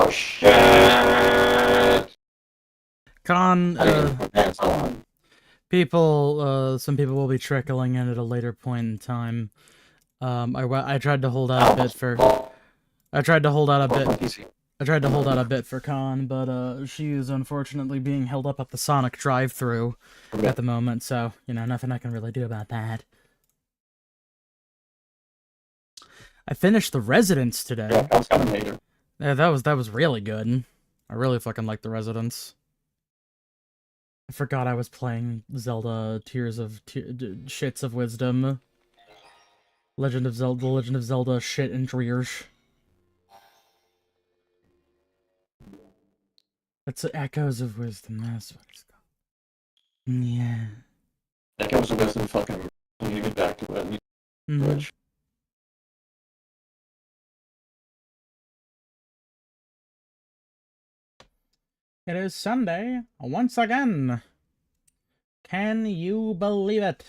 Oh shit! Con, I didn't put pants on. some people will be trickling in at a later point in time. I tried to hold out a bit for, I tried to hold out a bit, I tried to hold out a bit for Con, but, she is unfortunately being held up at the Sonic drive-thru at the moment, so, you know, nothing I can really do about that. I finished The Residence today. Yeah, that was kind of major. Yeah, that was really good. I really fucking like The Residence. I forgot I was playing Zelda Shits of Wisdom. Legend of Zelda Shit and Dreers. That's Echoes of Wisdom, that's what it's called. Yeah. That was a wisdom fucking. We need to get back to it. Which. It is Sunday, once again. Can you believe it?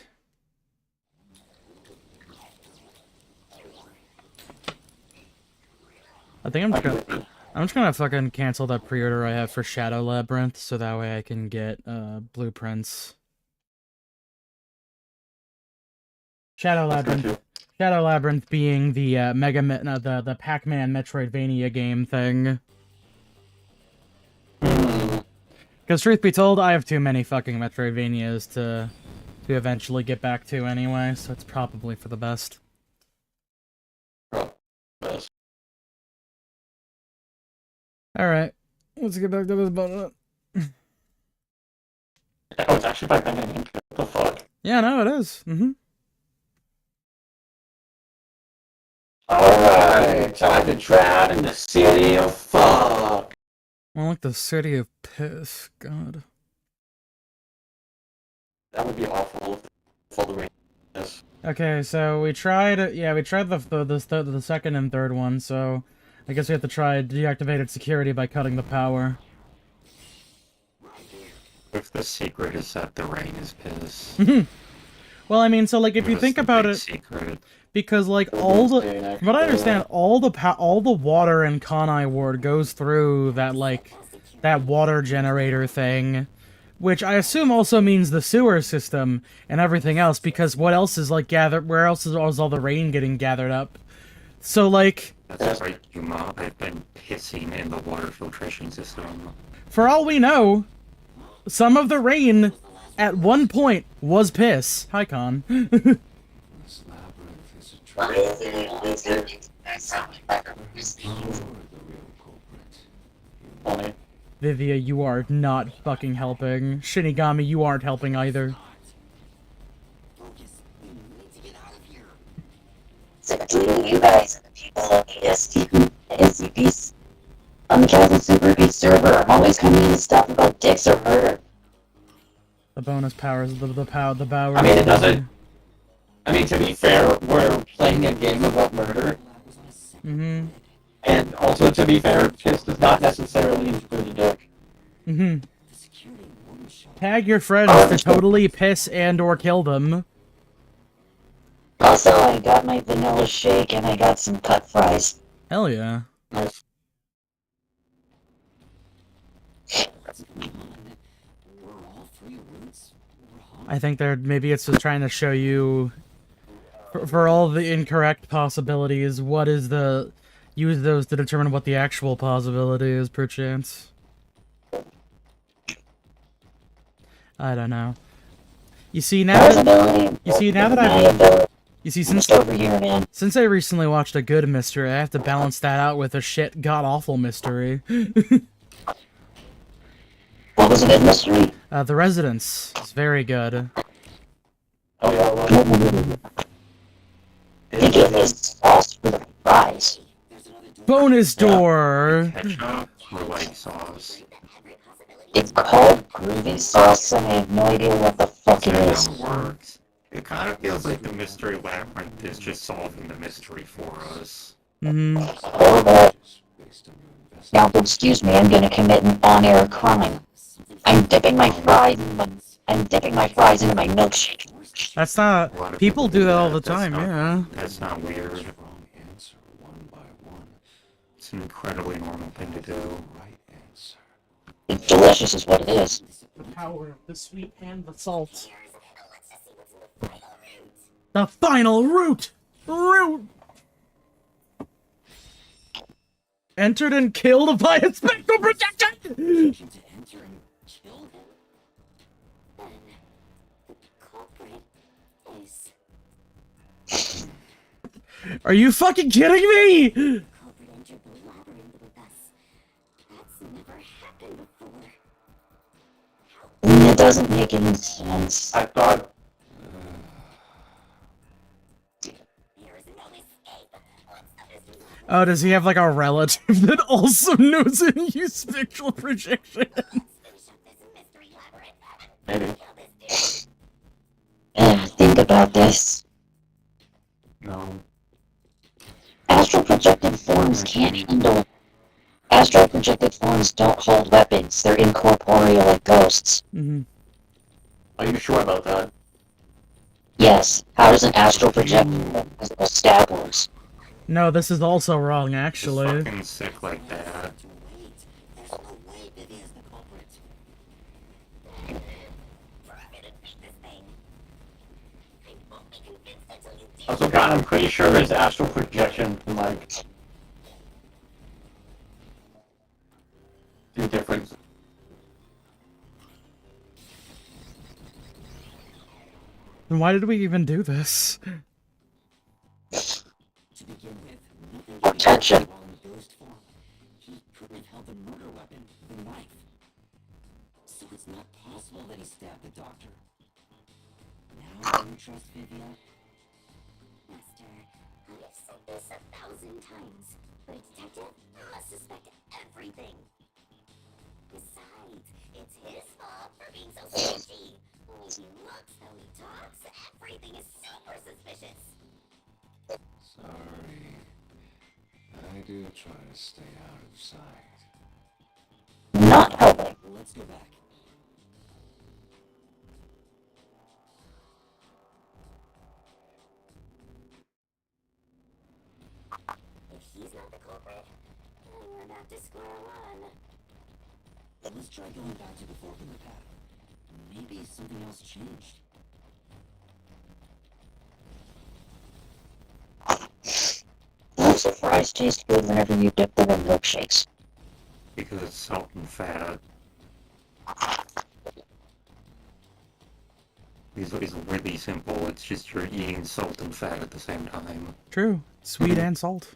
I think I'm just gonna fucking cancel that pre-order I have for Shadow Labyrinth, so that way I can get, blueprints. Shadow Labyrinth being the, the Pac-Man Metroidvania game thing. Because truth be told, I have too many fucking Metroidvanias to eventually get back to anyway, so it's probably for the best. Alright, let's get back to this button. Oh, it's actually Pac-Man. What the fuck? Yeah, no, it is. Alright, time to drown in the city of fuck. I like the city of piss, god. That would be awful if all the rain is. Okay, so we tried the second and third one, so I guess we have to try deactivated security by cutting the power. If the secret is that the rain is piss. Well, I mean, so like if you think about it, secret. because like all the, from what I understand, all the water in Kanai Ward goes through that that water generator thing, which I assume also means the sewer system and everything else. Because what else is like gathered? Where else is all the rain getting gathered up? So like, That's right, Yuma. I've been pissing in the water filtration system. for all we know, some of the rain at one point was piss. Hi, Con. Vivia, you are not fucking helping. Shinigami, you aren't helping either. So between you guys and the people of AST and NCPs on the Castle Super Beat server, I'm always coming in stuff about dicks or murder. The bonus powers, the power. I mean, it doesn't. I mean, to be fair, we're playing a game about murder. And also, to be fair, piss does not necessarily include a dick. Tag your friends to totally piss and or kill them. Also, I got my vanilla shake and I got some cut fries. Hell yeah. Nice. I think maybe it's just trying to show you, for all the incorrect possibilities, what is use those to determine what the actual possibility is, perchance. I don't know. You see, since I recently watched a good mystery, I have to balance that out with a shit god-awful mystery. What was a good mystery? The Residence is very good. Oh yeah, well. They give this sauce with a fries. Bonus door! Ketchup or white sauce. It's called groovy sauce and I have no idea what the fuck it is. It works. It kind of feels like the mystery labyrinth is just solving the mystery for us. Horrible. Now, excuse me, I'm gonna commit an on-air crime. I'm dipping my fries into my milkshake. That's not... People do that all the time, yeah. That's not weird. It's an incredibly normal thing to do. Right answer. It's delicious is what it is. The power of the sweet and the salt. The final route! Route! Entered and killed by a spectral projection! To enter and kill him? Then the culprit is Are you fucking kidding me? culprit entered the labyrinth with us. That's never happened before. It doesn't make any sense. I thought There is no escape. What's the mystery? Oh, does he have like a relative that also knows how to use spectral projection? Let's finish up this mystery labyrinth. maybe. Kill this dude. Think about this. No. Astral projected forms can't handle. Astral projected forms don't hold weapons. They're incorporeal like ghosts. Mm-hmm. Are you sure about that? Yes. How does an astral projected form physical stab wounds? No, this is also wrong, Just actually. fucking sick like that. Wait, there's no way Vivi is the culprit. I'm gonna beat this thing. I won't be convinced until you do. Also, God, I'm pretty sure his astral projection can, like, do different. Then why did we even do this? To begin with, nothing Attention. while in ghost form. He couldn't have held the murder weapon, the knife. So it's not possible that he stabbed the doctor. Now you trust Vivia? Master, I've said this 1,000 times, but a detective must suspect everything. Besides, it's his fault for being so sketchy. The way he looks, how he talks, everything is super suspicious. Sorry. I do try to stay out of sight. Not helping. Let's go back. If he's not the culprit, then we're back to square one. Let's try going back to the fork in the path. Maybe something else changed. Lots of fries taste good whenever you dip them in milkshakes. Because it's salt and fat. It's really simple. It's just you're eating salt and fat at the same time. True. Sweet and salt.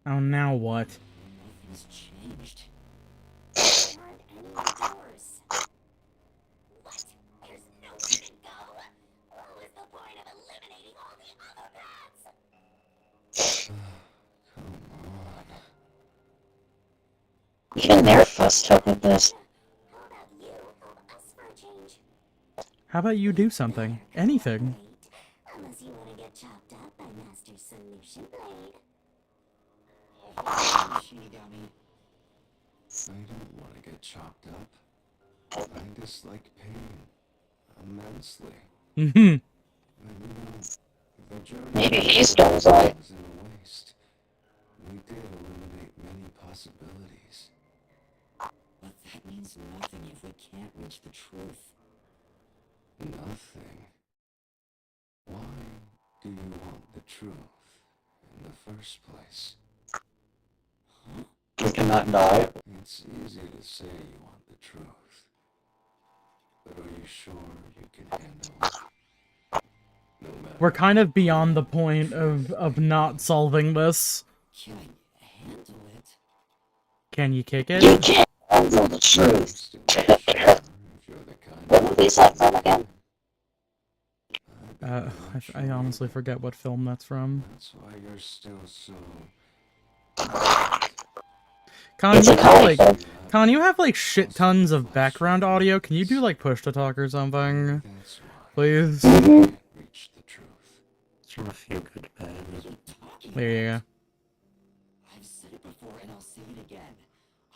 Oh, now what? Nothing's changed. There aren't any doors. What? There's nowhere to go? What was the point of eliminating all the other paths? Come on. Even they're fussed up with this. How about you help us for a change? How about you do something? Anything. Wait, unless you want to get chopped up by Master Solution Blade. Shinigami. I don't want to get chopped up. I dislike pain. Immensely. Mm-hmm. And the journey Maybe he's Dolzai. was in a waste. We did eliminate many possibilities. But that means nothing if we can't reach the truth. Nothing. Why do you want the truth in the first place? We cannot die. It's easy to say you want the truth. But are you sure you can handle it? No matter We're kind of beyond the point of not solving this. can I handle it? Can you kick You it? can't handle the truth. If you're the kind What movie's that from again? I honestly forget what film that's from. That's why you're still so... Con, It's you a have comic like, book. Con, you have like shit tons of background audio. Can you do like push to talk or something, That's why please? you can't reach the truth. It's from a feel good bed. What are you talking There you about? go. I've said it before and I'll say it again.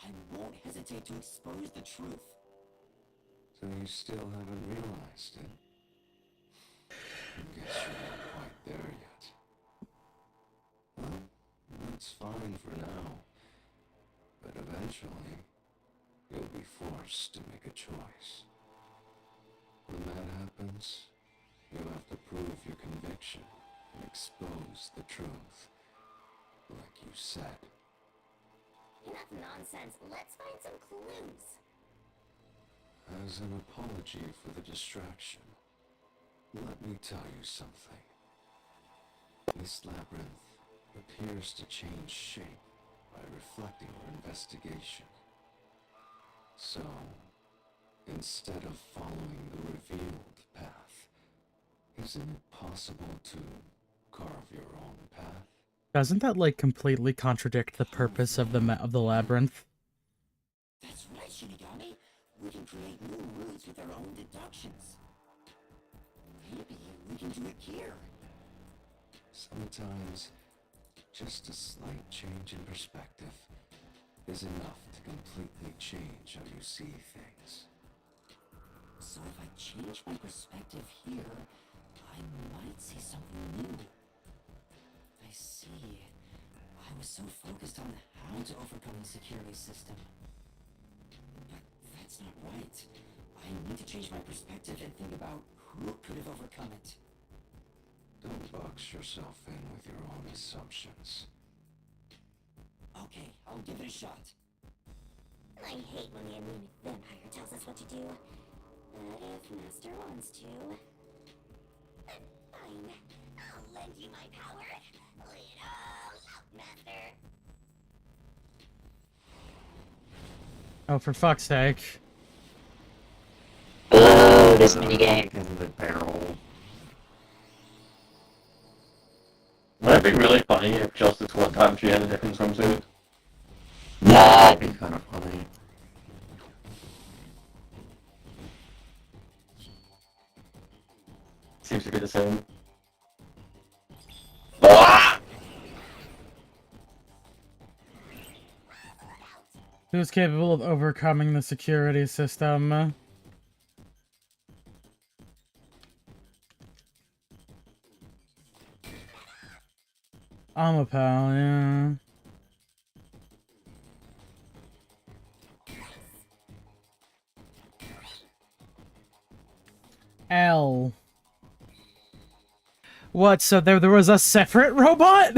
I won't hesitate to expose the truth. So you still haven't realized it? I guess you're not quite there yet. Well, That's fine for now. But eventually, you'll be forced to make a choice. When that happens, you'll have to prove your conviction and expose the truth. Like you said. Enough nonsense. Let's find some clues. As an apology for the distraction, let me tell you something. This labyrinth appears to change shape by reflecting your investigation. So, instead of following the revealed path, isn't it possible to carve your own path? Doesn't that like completely contradict the purpose of the labyrinth? That's right, Shinigami. We can create new routes with our own deductions. Maybe we can do it here. Sometimes, just a slight change in perspective is enough to completely change how you see things. So if I change my perspective here, I might see something new. I see. I was so focused on how to overcome the security system. But that's not right. I need to change my perspective and think about who could have overcome it. Don't box yourself in with your own assumptions. Okay, I'll give it a shot. I hate when the anemic vampire tells us what to do. But if Master wants to... Fine. I'll lend you my power. Lead all out, Master. Oh, for fuck's sake. Boo, this minigame. In the barrel. Would it be really funny if just this one time she had a different swimsuit? Nah, That'd be kind of funny. Seems to be the same. Who's capable of overcoming the security system? I'm a pal, yeah. L. What, so there was a separate robot?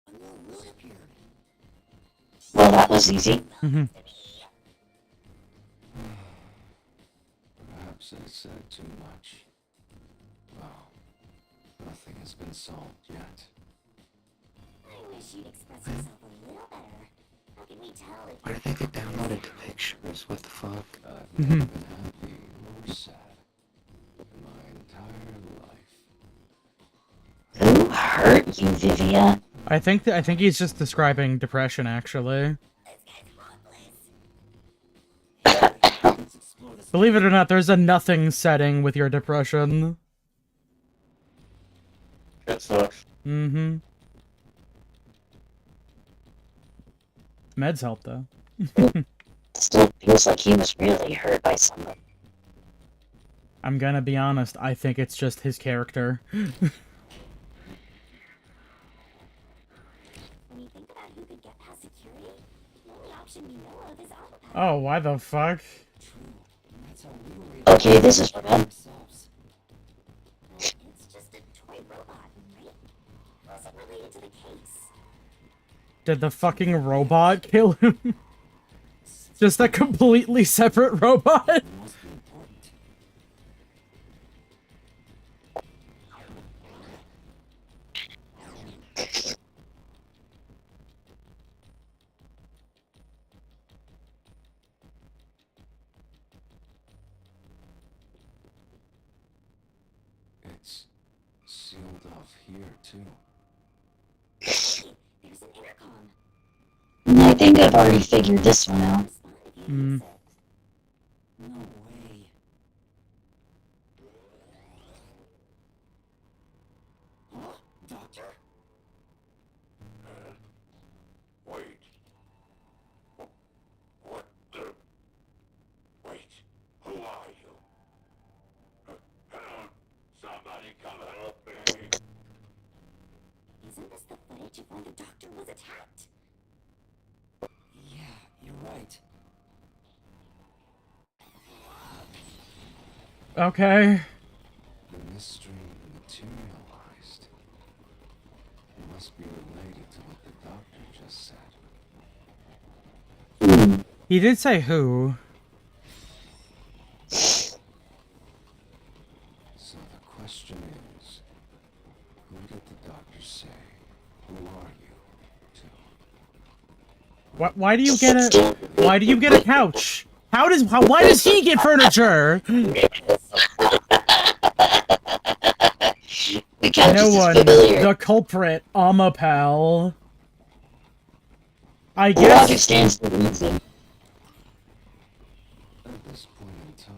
A new route appeared. well, that was easy. Perhaps I said too much. Well, nothing has been solved yet. I wish you'd express yourself a little better. How can we tell if Why do they get downloaded to pictures? What the fuck? I've never been happy or sad in my entire life. Who hurt you, Vivia? I think he's just describing depression, actually. this guy's heartless? Let's explore this. Believe it or not, there's a nothing setting with your depression. That sucks. Mm-hmm. Meds help, though. Still feels like he was really hurt by somebody. I'm gonna be honest, I think it's just his character. When you think about who could get past security, the only option we know of is Alpha. Oh, why the fuck? True. That's how we were able Okay, this is for to men. ourselves. It's just a toy robot, right? Wasn't related to the case. Did the fucking robot kill him? Just a completely separate robot? It must be important. It's sealed off here, too. I think I've already figured this one out. Hmm. No way. Huh? Doctor? Wait. What the? Wait. Who are you? Somebody come help me. Isn't this the footage of when the doctor was attacked? Yeah, you're right. Okay. The mystery materialized. It must be related to what the doctor just said. He did say who. So the question is, who did the doctor say? Who are you to? Why do you get a why do you get a couch? Why does he get furniture? The couch No is one. familiar. The culprit, Amapal. I Logic guess stands to reason. At this point in time,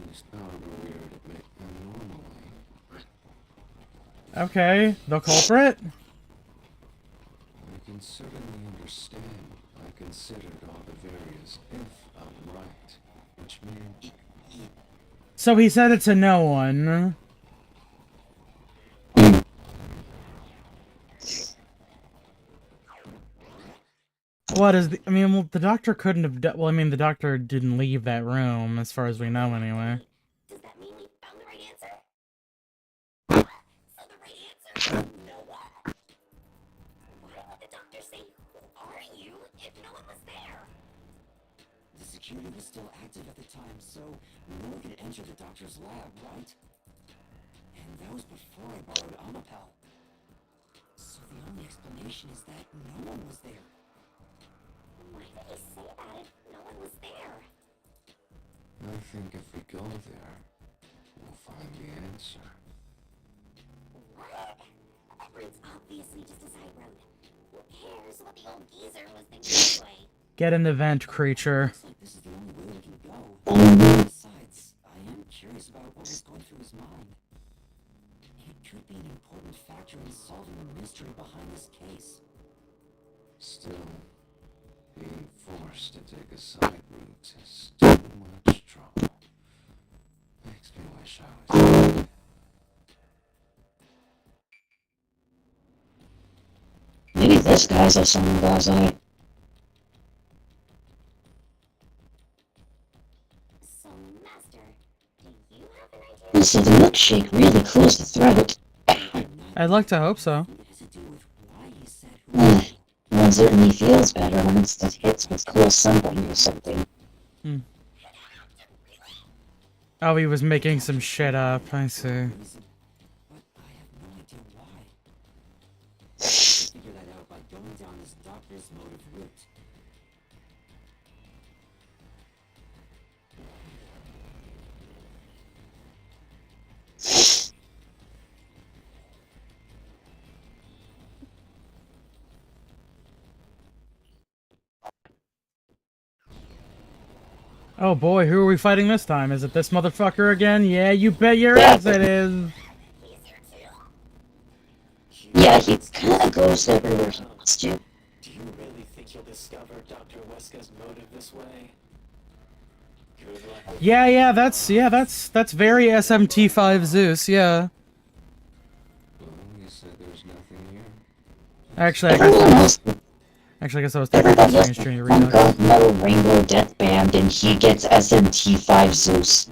these found were weird at me, and normally, okay, the culprit? I can certainly understand. I considered all the various if I'm right, which means So he said it to no one. What is the I mean, well, the doctor couldn't have well, I mean, the doctor didn't leave that room as far as we know anyway. Does that mean we found the right answer? So the right answer is nowhere. Why would the doctor say, "Who are you?" if no one was there? The security was still active at the time, so no one could enter the doctor's lab, right? And that was before I borrowed Amapel. So the only explanation is that no one was there. Why did he say that if no one was there? I think if we go there, we'll find the answer. What? That road's obviously just a side road. Who cares what the old geezer was thinking anyway? Get an event, creature. Looks like this is the only way we can go. Besides, I am curious about what was going through his mind. It could be an important factor in solving the mystery behind this case. Still, being forced to take a side route is too much trouble. Makes me wish I was dead. Maybe this guy's a sunglass eye. So, Master, do you have an idea? So the milkshake really closed the throat. I'd like to hope so. It has to do with why he said who. One certainly feels better when it's the hits with cool something or something. Oh, he was making some shit up, I see. Reason, but I have no idea why. I'll figure that out by going down this doctor's motive route. Oh boy, who are we fighting this time? Is it this motherfucker again? Yeah, you bet your ass it is! Yeah, he kinda goes everywhere he wants to. Do you really think you'll discover Dr. Weska's motive this way? Good luck. Yeah, that's very SMT5 Zeus, yeah. Well, you said there's nothing here. Actually, I guess I was talking about Everybody else Strange Journey punk Redux. out metal rainbow death band and he gets SMT5 Zeus.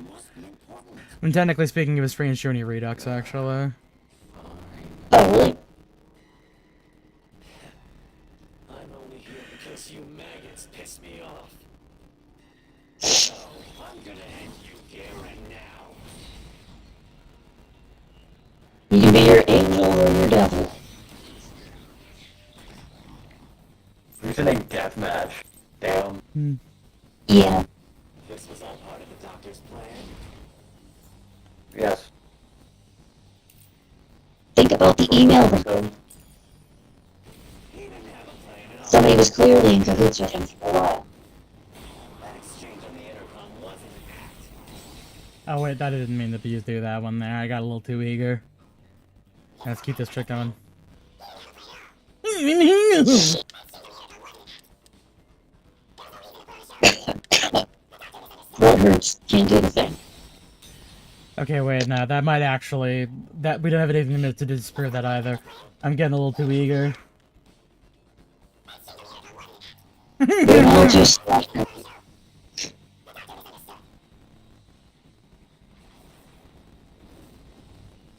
And technically speaking, it was Strange Journey Redux, actually. Oh, really? I'm only here because you maggots piss me off. So, I'm gonna end you here and now. You can be your angel or your devil. Using deathmatch. Damn. Yeah. This was all part of the doctor's plan. Yes. Think about the email that So, He didn't have a Somebody was clearly in cahoots with him for a while. That exchange on the intercom wasn't an act. Oh wait, I didn't mean to do that one there. I got a little too eager. Let's keep this trick going. Throat hurts. Can't do the thing. Okay, wait, no, that might actually... That we don't have anything to disprove that either. I'm getting a little too eager. We're all just...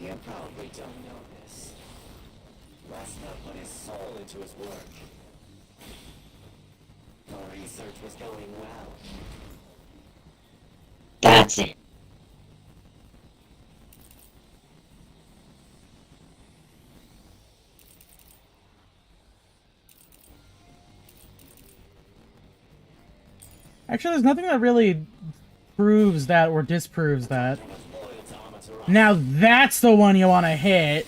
You probably don't know this. Roscoe put his soul into his work. The research was going well. That's it. Actually, there's nothing that really proves that or disproves that. Now that's the one you want to hit.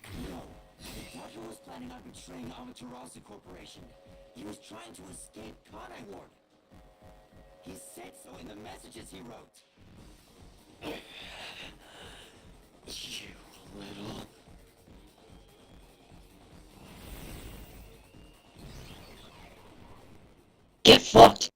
Doctor was planning on betraying Amaterasu Corporation. He was trying to escape Kanai Ward. He said so in the messages he wrote. You little... Get fucked.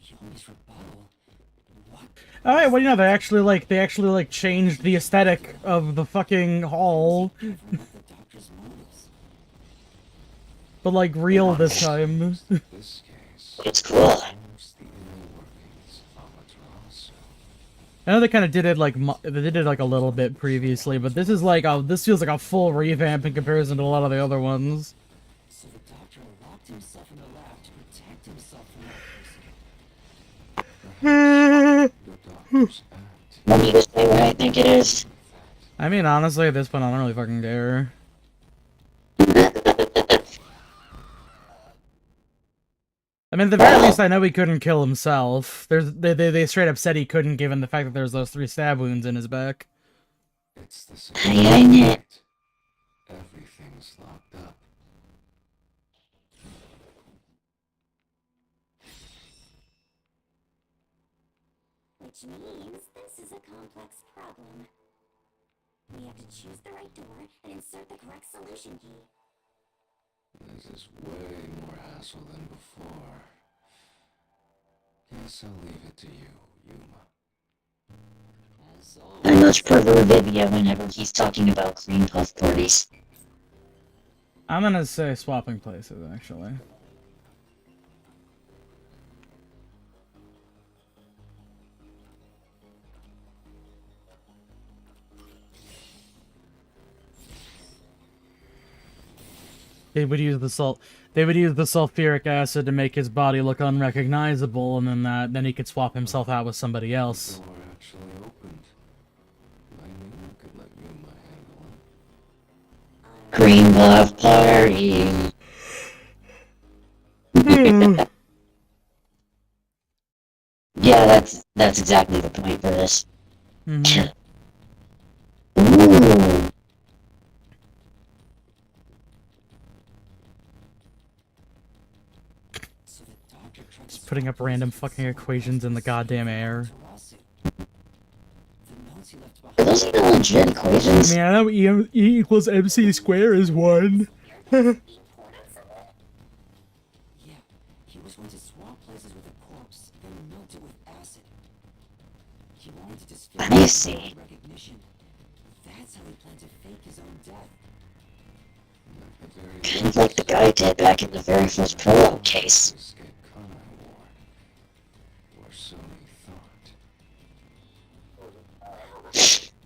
Yomi's rebuttal. What? Oh wait, well, you know, they actually like changed the aesthetic of the fucking hall, Covering up the doctor's motives. but like real this time. This case It's cool. shows the inner workings of Amaterasu. I know they kind of did it like they did it like a little bit previously, but this is like this feels like a full revamp in comparison to a lot of the other ones. So the doctor locked himself in the lab to protect himself from that person. The doctor's act Want me to say what I think it is? I mean, honestly, at this point, I don't really fucking care. I mean, at the very least, I know he couldn't kill himself. They straight up said he couldn't, given the fact that there's those 3 stab wounds in his back. It's the I know. Everything's locked up. Which means this is a complex problem. We have to choose the right door and insert the correct solution key. This is way more hassle than before. Guess I'll leave it to you, Yuma. As I always, much prefer Vivia whenever he's talking about cream puff parties. I'm gonna say swapping places, actually. They would use the sulfuric acid to make his body look unrecognizable, and then he could swap himself out with somebody else. The door actually opened. I knew I could let Yuma handle it. Cream puff party. Yeah, that's exactly the point for this. Mhm. Ooh. so the doctor tried to Just putting up random fucking equations in the goddamn air. Amaterasu. The notes he left Are behind. those even legit I equations? mean, I know E equals MC squared is 1. Yeah, he was going to swap places with a corpse, then melt it with acid. He wanted to disfigure I see. recognition. That's how he planned to fake his own death. At the very Kind of like the guy did back in the very first Prologue case. escape Kanai Ward. Or so he thought.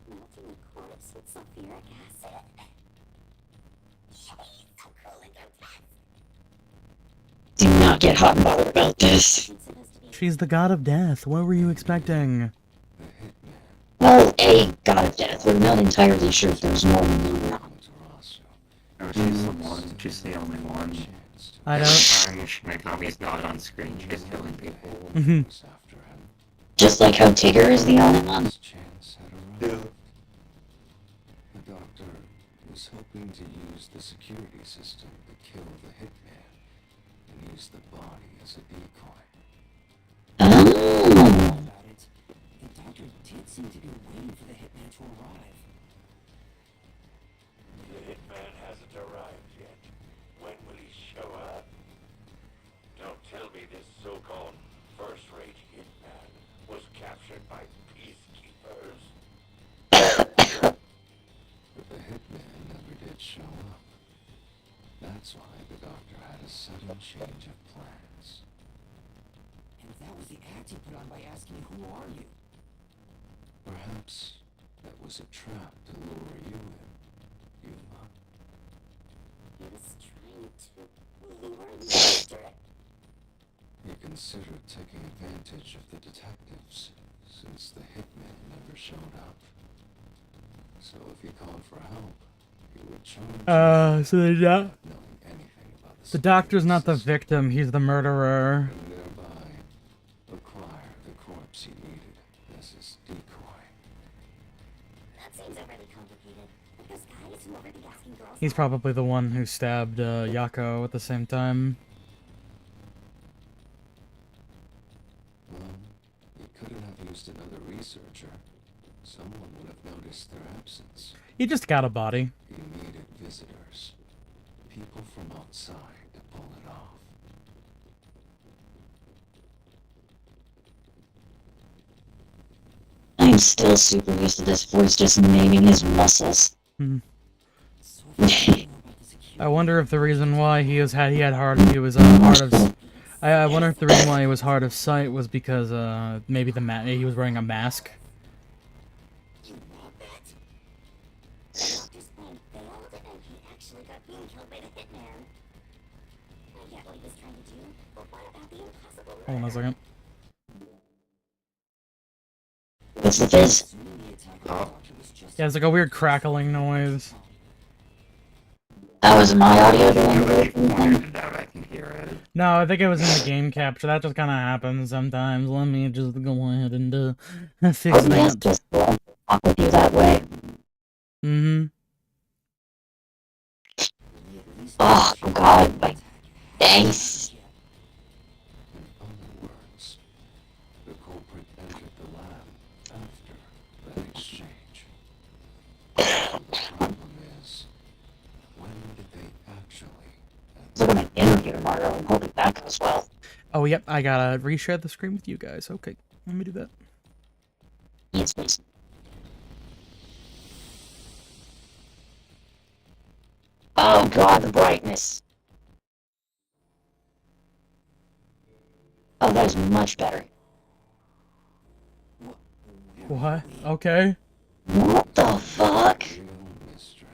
Melting the corpse with sulfuric acid. So cool and grotesque. Do not get hot and bothered about this. It's supposed to be She's the god of death. What were you expecting? The hitman. Well, A got a death. We're not entirely sure if there's more than one. Or she's the one, she's the only one. I don't. Megami's not on screen, she's killing people. Mhm. Just like how Tigger is the only one. Yeah. The doctor was hoping to use the security system to kill the hitman and use the body as a decoy. Oh. About it, the doctor did seem to be waiting for the hitman to arrive. The hitman hasn't arrived yet. When will he show up? Don't tell me this so-called first-rate hitman was captured by peacekeepers. But the hitman never did show up. That's why the doctor had a sudden change of plans. And that was the act he put on by asking me, who are you? Perhaps that was a trap to lure you in, Yuma. He was trying to lure me after it. He considered taking advantage of the detectives, since the hitman never showed up. So if he called for help, he would charge So the knowing anything about the doctor's not the security victim, he's the murderer. system, and thereby acquire the corpse he needed as his decoy. That seems overly complicated. Like those guys who overly asking girls. He's probably the one who stabbed Yako at the same time. Well, he couldn't have used another researcher. Someone would have noticed their absence. He just got a body. He needed visitors. People from outside to pull it off. I'm still super used to this voice just naming his muscles. Hmm. So if you know about the security, I wonder if the reason why he was hard of. I wonder if the reason why he was hard of sight was because maybe he was wearing a mask. You want that? The doctor's plan failed, and he actually got being killed by the hitman. I get what he was trying to do, but what about the impossible Hold on a second. What's the fizz? assuming the attack on the doctor was just Yeah, it's like a weird crackling noise. How is my audio Nobody doing? pointed it out, I can hear it. No, I think it was in the game capture. That just kind of happens sometimes. Let me just go ahead and fix Oh, yes, that. just talk with you that way. Mm-hmm. Oh, God, my face. In other words, the culprit entered the lab after that exchange. The problem is, when did they actually So I'm gonna interview tomorrow and hope that goes well. Oh, yep. I gotta reshare the screen with you guys. Okay, let me do that. Yes, please. Oh God, the brightness. Oh, that is much better. What? Okay. What the fuck? real mystery?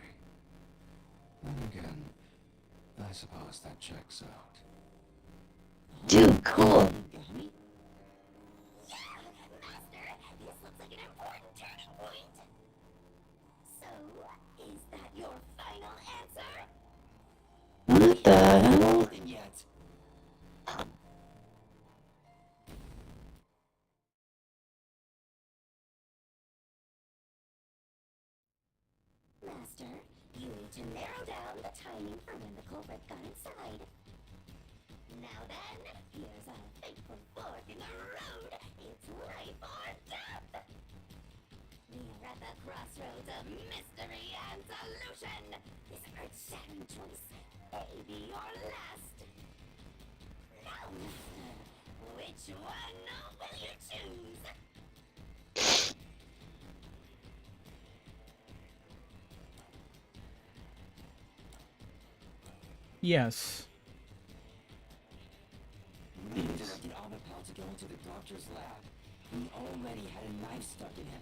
Then again, I suppose that checks out. Dude, cool. Yeah, Master, this looks like an important turning point. So, is that your final answer? What the hell? nothing yet. Master, you need to narrow down the timing for when the culprit got inside. Now then, here's a fateful fork in the road. It's life or death. We're at the crossroads of mystery and solution. This earth-shattering choice, A, B, or last. Now, Master, which one will you choose? Yes. We directed Amapal to go into the doctor's lab. He already had a knife stuck in him.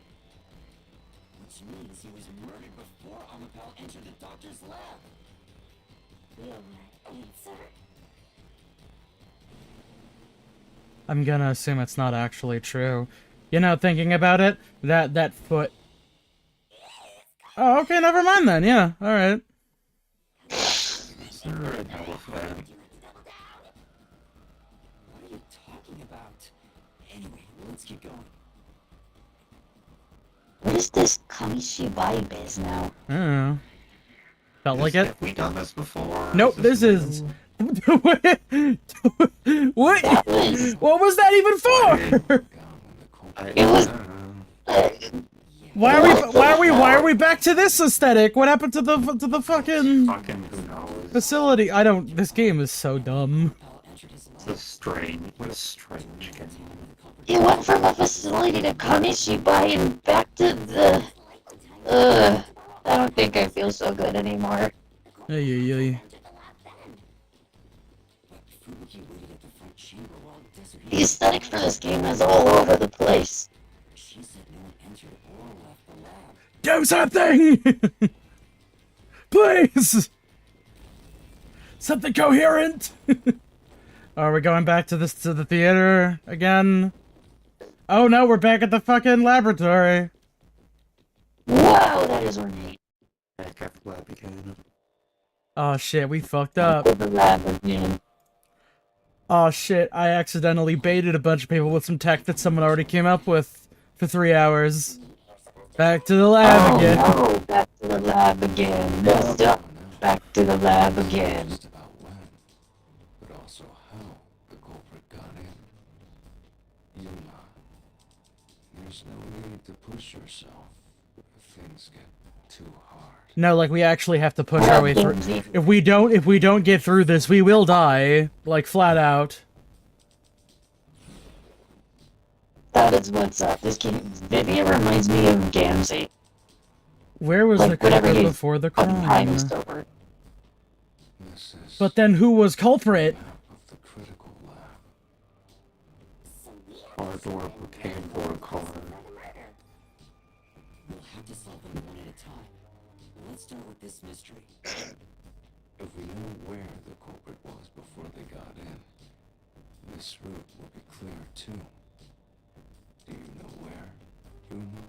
Which means he was murdered before Amapal entered the doctor's lab. Your answer? I'm gonna assume it's not actually true. You know, thinking about it, that foot. Oh, okay, never mind then. Yeah, all right. Is there an elephant? What are you talking about? Anyway, let's keep going. What is this Kamishibai biz now? I don't know. Felt like it. Have we done this before? Nope. This is. What? That was... What was that even for? It was... Why are we back to this aesthetic? What happened to the fucking Fucking who knows? facility? I don't. This game is so dumb. It's a strange game. It went from a facility to Kamishibai and back to the... I don't think I feel so good anymore. Ay. The aesthetic for this game is all over the place. Do something! Please! Something coherent! Are we going back to the theater again? Oh no, we're back at the fucking laboratory. Wow, that is ornate. Back at the lab again. Oh shit, we fucked up. The lab again. Oh shit, I accidentally baited a bunch of people with some tech that someone already came up with for 3 hours. Back to the lab again. No, back to the lab again. No, back to the lab again. Just about when, but also how the culprit got in. Yuma, there's no need to push yourself if things get too hard. No, like we actually have to push our way through. If we don't get through this, we will die. Like flat out. That is what's up. This game, maybe it reminds me of Gamzee. Where was Like, the whatever culprit you before the fucking time crime? is over. This is But then who was culprit? map of the critical lab. Car door came for a car. We'll have to solve them one at a time. Let's start with this mystery. If we know where the culprit was before they got in, this route will be clear too. Do you know where, Yuma?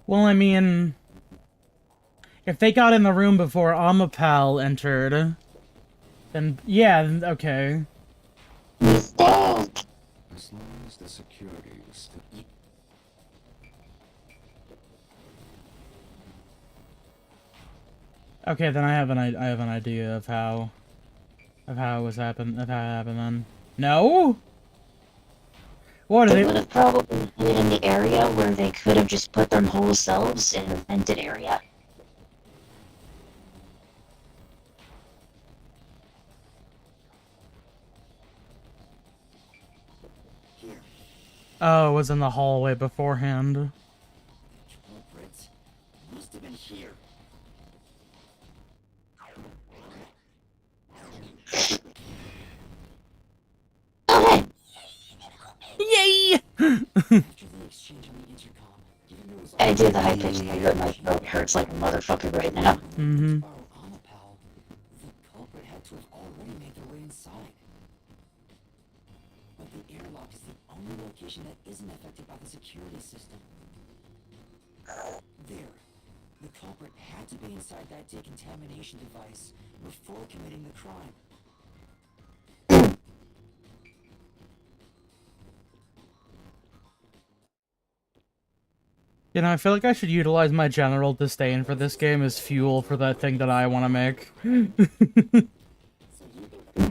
Well, I mean, if they got in the room before Amapal entered, then yeah, okay. Mistake! As long as the security is still... Okay, then I have an idea of how it happened then. No? What are They they? would have probably been in the area where they could have just put their whole selves in a vented area. Oh, it was in the hallway beforehand. Culprits must have been here. Okay, Yay! After the exchange on the intercom, given there was I did the high pitched thing, but my throat hurts like a motherfucker right now. Mm-hmm. borrow Amapal, the culprit had to have already made their way inside. But the airlock is the only location that isn't affected by the security system. There. The culprit had to be inside that decontamination device before committing the crime. You know, I feel like I should utilize my general disdain for this game as fuel for that thing that I want to make. Do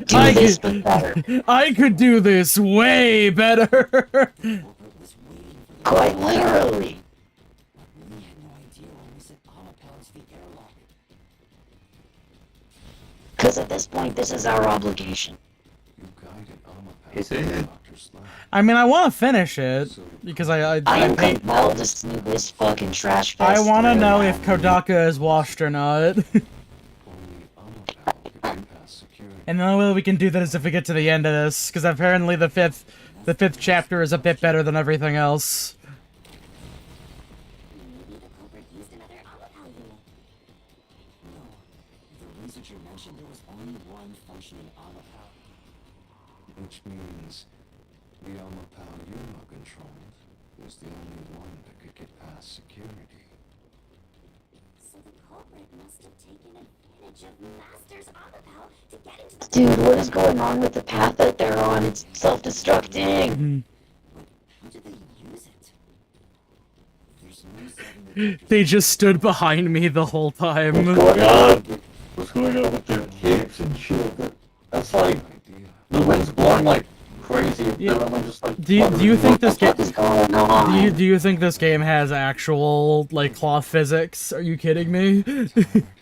this, but better. I could do this way better! Culprit was waiting for the Quite literally. We had no idea when we set Amapal into the airlock. Because at this point, this is our obligation. You guided Amapal Is to the it? doctor's lab. I mean, I want to finish it, because I am compelled to see this fucking trash I fest want to through. know if Kodaka is washed or not. Only Amapal could bypass security. And the only way we can do that is if we get to the end of this, because apparently the fifth chapter is a bit better than everything else. Maybe the culprit used another Amapal unit. No. The researcher mentioned there was only one functioning Amapal. Which means the Amapal Yuma controlled was the only one that could get past security. So the culprit must have taken advantage of Master's Amapal to get into the... Dude, what is going on with the path that they're on? It's self-destructing. How did they use it? There's no setting the They just stood behind me the whole time. What's going on with their capes and shit? That's like, Idea. the wind's blowing like crazy. Yeah. I'm just like, Do you think this game? What is going on? Do you think this game has actual like cloth physics? Are you kidding me?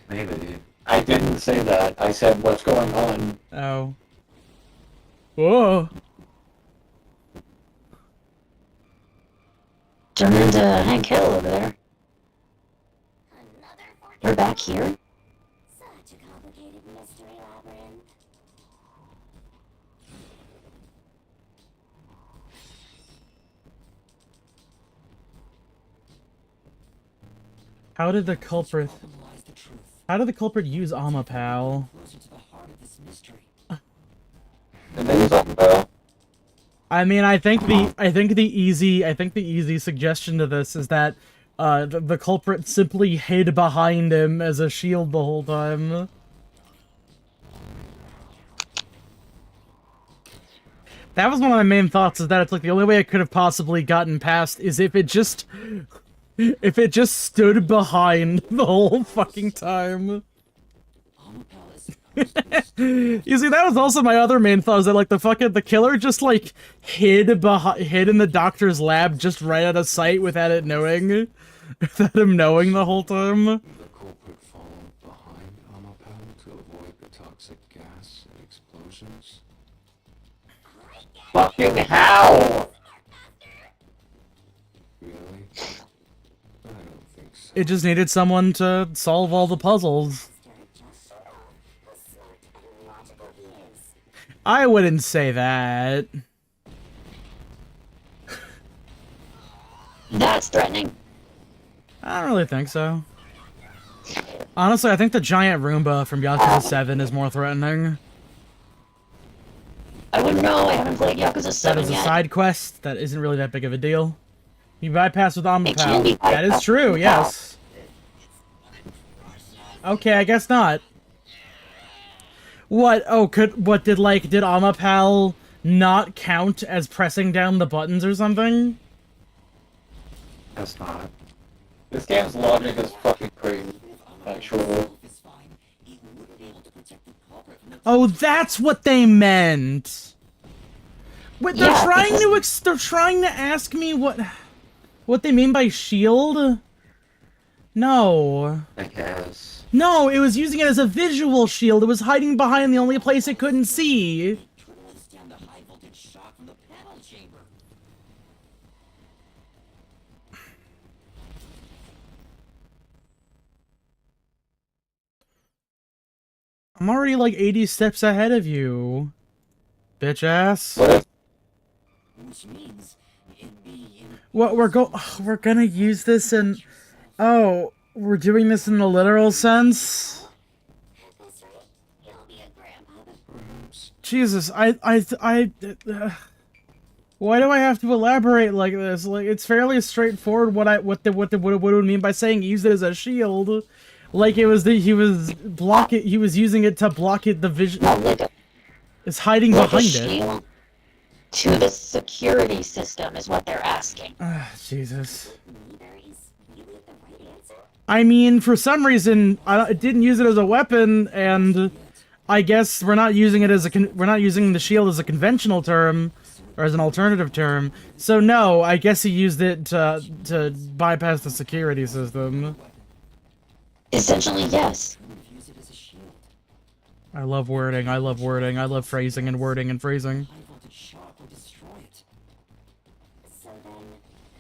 Maybe. I didn't say that. I said what's going on. Oh. Whoa. Turn into Hank Hill over there. Another We're fortune. back here. Such a complicated mystery labyrinth. How did the culprit? lies the truth. How did the culprit use Amapal? Closer to the heart of this mystery. And then he's like, I mean, I think the easy suggestion to this is that the culprit simply hid behind him as a shield the whole time. That was one of my main thoughts, is that it's like the only way it could have possibly gotten past is if it just stood behind the whole fucking time. Amapal is supposed to be You see, that was also my other main thought, is that like the killer just like hid in the doctor's lab just right out of sight without it knowing, without him knowing the whole time. The culprit followed behind Amapal to avoid the toxic gas and explosions. fucking how? Really? I don't think so. It just needed someone to solve all the puzzles. Just show how smart and logical he is. I wouldn't say that. That's threatening. I don't really think so. Honestly, I think the giant Roomba from Yakuza 7 is more threatening. I wouldn't know. I haven't played Yakuza That 7 is a yet. side quest that isn't really that big of a deal. You bypass with It can be Amapal. That is bypassed true, with yes. Okay, I guess not. What? Oh, did Amapal not count as pressing down the buttons or something? That's not. This game's logic is fucking crazy. Actually. is fine. He wouldn't be able to protect the culprit from the Oh, that's what they meant. Wait, they're Yeah, trying because- to they're trying to ask me what they mean by shield? No. I guess. No, it was using it as a visual shield. It was hiding behind the only place it couldn't see. trying to withstand the high voltage shock from the panel chamber. I'm already like 80 steps ahead of you. Bitch ass. Which means it'd be in What we're gonna use this in oh, we're doing this in the literal sense? At this rate, you'll be a grandpa. Perhaps. Jesus, why do I have to elaborate like this? Like it's fairly straightforward what it would mean by saying use it as a shield. Like it was he was using it to block it the vision. No, like a, It's hiding like a behind it. shield to the security system is what they're asking. Jesus. Neither is really the right answer. I mean, for some reason, it didn't use it as a weapon, and I guess we're not using it as we're not using the shield as a conventional term, or as an alternative term. So no, I guess he used it to bypass the security system. Essentially, yes. use it as a shield. I love wording. I love wording. I love phrasing and wording and phrasing. High voltage shock would destroy it. So then,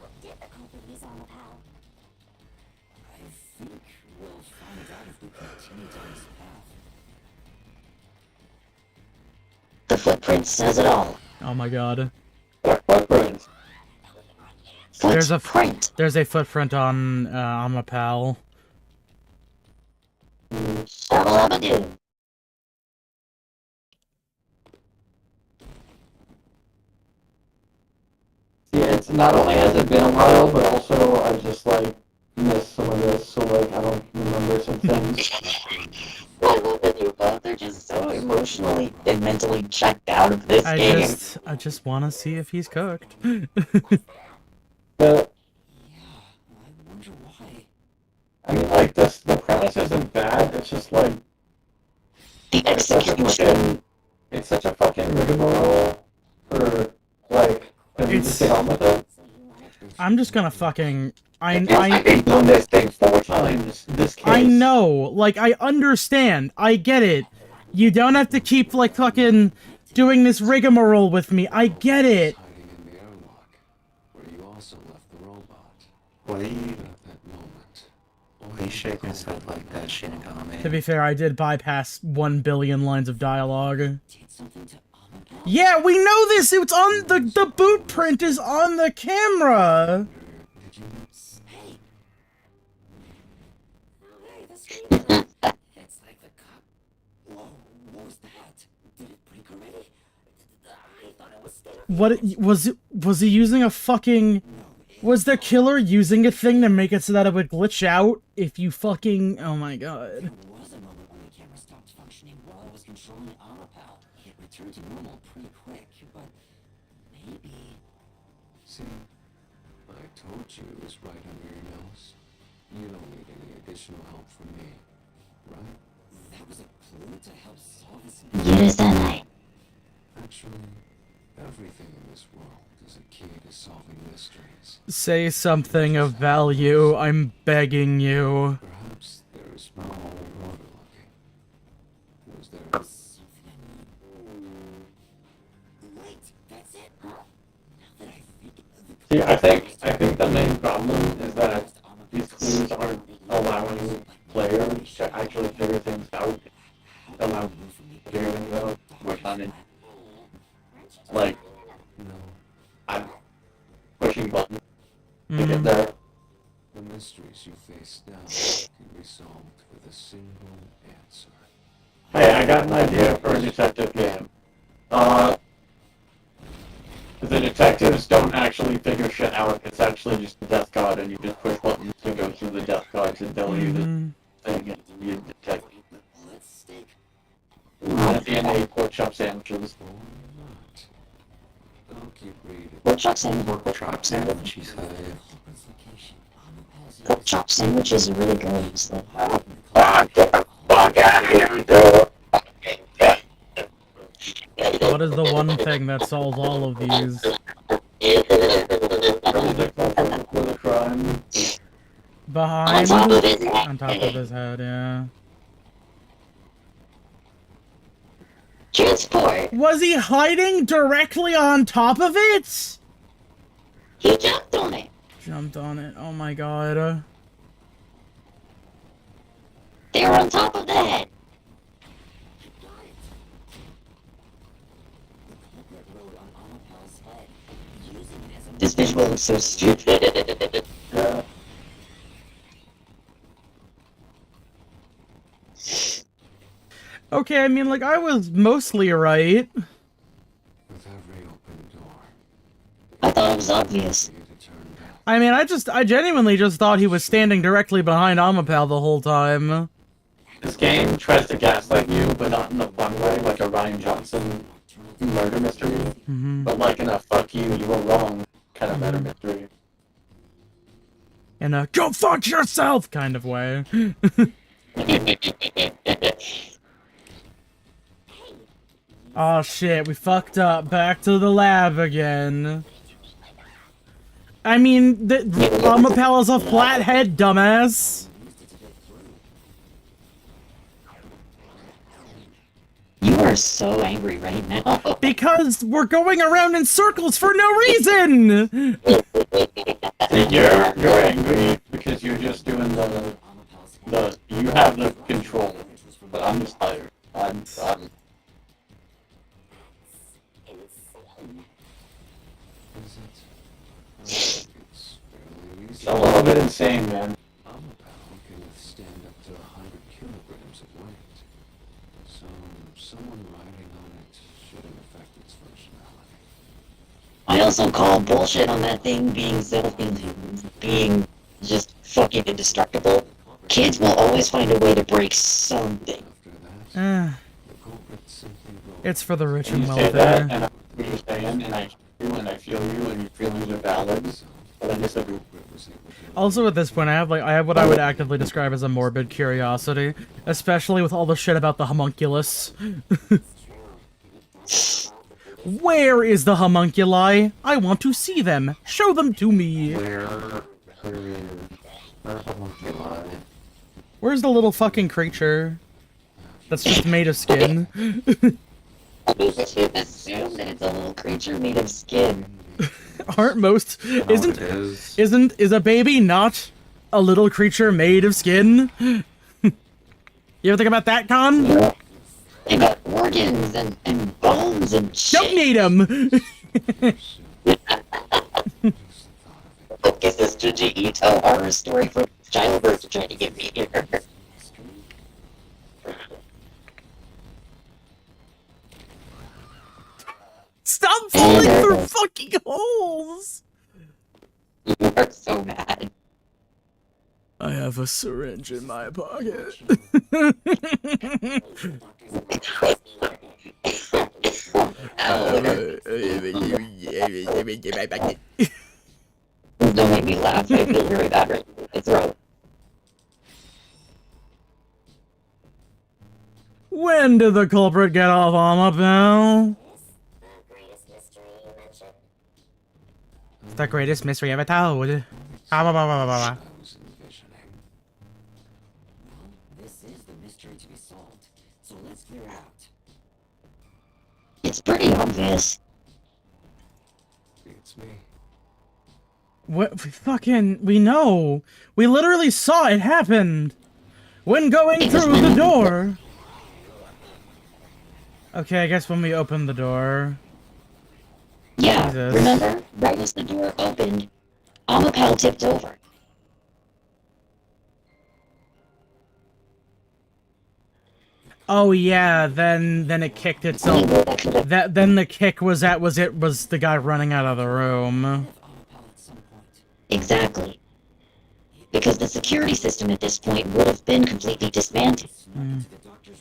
what did the culprit use on the pal? I think we'll find out if we continue down this path. footprint says it all. Oh my god. What footprints? Footprint. There's a footprint on Amapal. Shabba-labba-doo. Yeah, it's not only has it been a while, but also I just like missed some of this, so like I don't remember some things. I love that you both are just so emotionally and mentally checked out of this game. I just want to see if he's cooked. But Yeah, I wonder why. I mean, like the premise isn't bad. It's just like The execution. it's such a fucking rigmarole for like them to It's- get on with it. I'm just gonna fucking... I've been doing this thing 4 times. This case. I know, like, I understand, I get it. You don't have to keep, like, fucking doing this rigmarole with me, I get it. Hiding in the airlock, where you also left the robot. Why At that moment, are you shaking his head like that, Shinigami? To be fair, I did bypass 1 billion lines of dialogue. Did something to Amapal? Yeah, we know this! It's on the boot print is on the camera! did you Hey! Oh, hey, the screen. It's like the cop. Whoa, what was that? Did it break already? I thought it was still. Was he using a fucking... Was the killer using a thing to make it so that it would glitch out if you fucking... Oh my god. There was a moment when the camera stopped functioning while I was controlling Amapal. It returned to normal pretty quick, but maybe... see? I told you it was right under your nose. You don't need any additional help from me, right? That was a clue to help solve this. Yurusanai. Actually, everything in this world is a key to solving mysteries. Say something of value, I'm begging you. Perhaps there is more we're overlooking. Was there Something I need. Wait, that's it. Now that I think, See, I think the main problem is that these clues aren't allowing players to actually figure things out. Allow figuring things out. We're finding like no? I'm pushing buttons to Mhm. get there. The mysteries you face now can be solved with a single answer. Hey, I got an idea for a detective game. The detectives don't actually figure shit out. It's actually just a death card, and you just push buttons to go through the death card to tell you the Mhm. thing, and you detect. let's stick. And at the end, they eat pork chop sandwiches. Or not. I'll keep reading. Pork chop sandwich. Pork chop sandwich, he said. Culprit's location. Amapal's Pork chop sandwiches are really good. So. Get the fuck out of here, dude! What is the one thing that solves all of these? Probably the culprit with a crime. Behind? On top of his head. On top of his head, yeah. Transport. Was he hiding directly on top of it? He jumped on it. Jumped on it, oh my god. They were on top of the head. culprit rode on Amapal's head, using it as a This visual is so stupid. Yeah. Okay, I mean, like, I was mostly right. With every open door, I thought it was obvious. you to turn back. I mean, I genuinely just thought he was standing directly behind Amapal the whole time. This game tries to gaslight you, but not in a fun way, like a Ryan Johnson murder mystery, Mm-hmm. but like in a fuck you were wrong kind of murder mystery. In a go fuck yourself kind of way. Oh shit, we fucked up. Back to the lab again. I mean, Amapal is a flathead, dumbass. You are so angry right now. Because we're going around in circles for no reason! See, you're angry because you're just doing the you have the control, but I'm just tired. I'm It's a little bit insane, man. Amapal can withstand up to 100 kilograms of weight. So, someone riding on it shouldn't affect its functionality. I also call bullshit on that thing being just fucking indestructible. Kids will always find a way to break something. After that, Eh, the culprit simply wrote it's for the rich And and you say that, wealthy. and I hear what you're saying, and I hear you, and I feel you, and your feelings are valid, but I disagree. was able to Also, at this point, I have what I would actively describe as a morbid curiosity, especially with all the shit about the homunculus. Where is the homunculi? I want to see them. Show them to me. Where's the little fucking creature that's just made of skin? You assume that it's a little creature made of skin. Aren't most isn't Is is a baby not a little creature made of skin? You ever think about that, Con? They got organs and bones and shit. Donate them. Look, is this Junji Ito horror story for childbirth trying to get me here? Stop falling through fucking holes. You are so mad. I have a syringe in my pocket. Don't make me laugh. I feel very bad right in my throat. When did the culprit get off Amapel? The greatest mystery you mentioned. The greatest mystery ever told. I was envisioning. Well, this is the mystery to be solved, so let's clear out. It's pretty obvious. It's me. What? We know. We literally saw it happen. When going through the door. Okay, I guess when we opened the door. Yeah, Jesus. remember? Right as the door opened, Amapal tipped over. Oh yeah, then it kicked itself. Then the kick was the guy running out of the room. Amapal at some point. Exactly. Because the security system at this point would have been completely dismantled. To the doctor's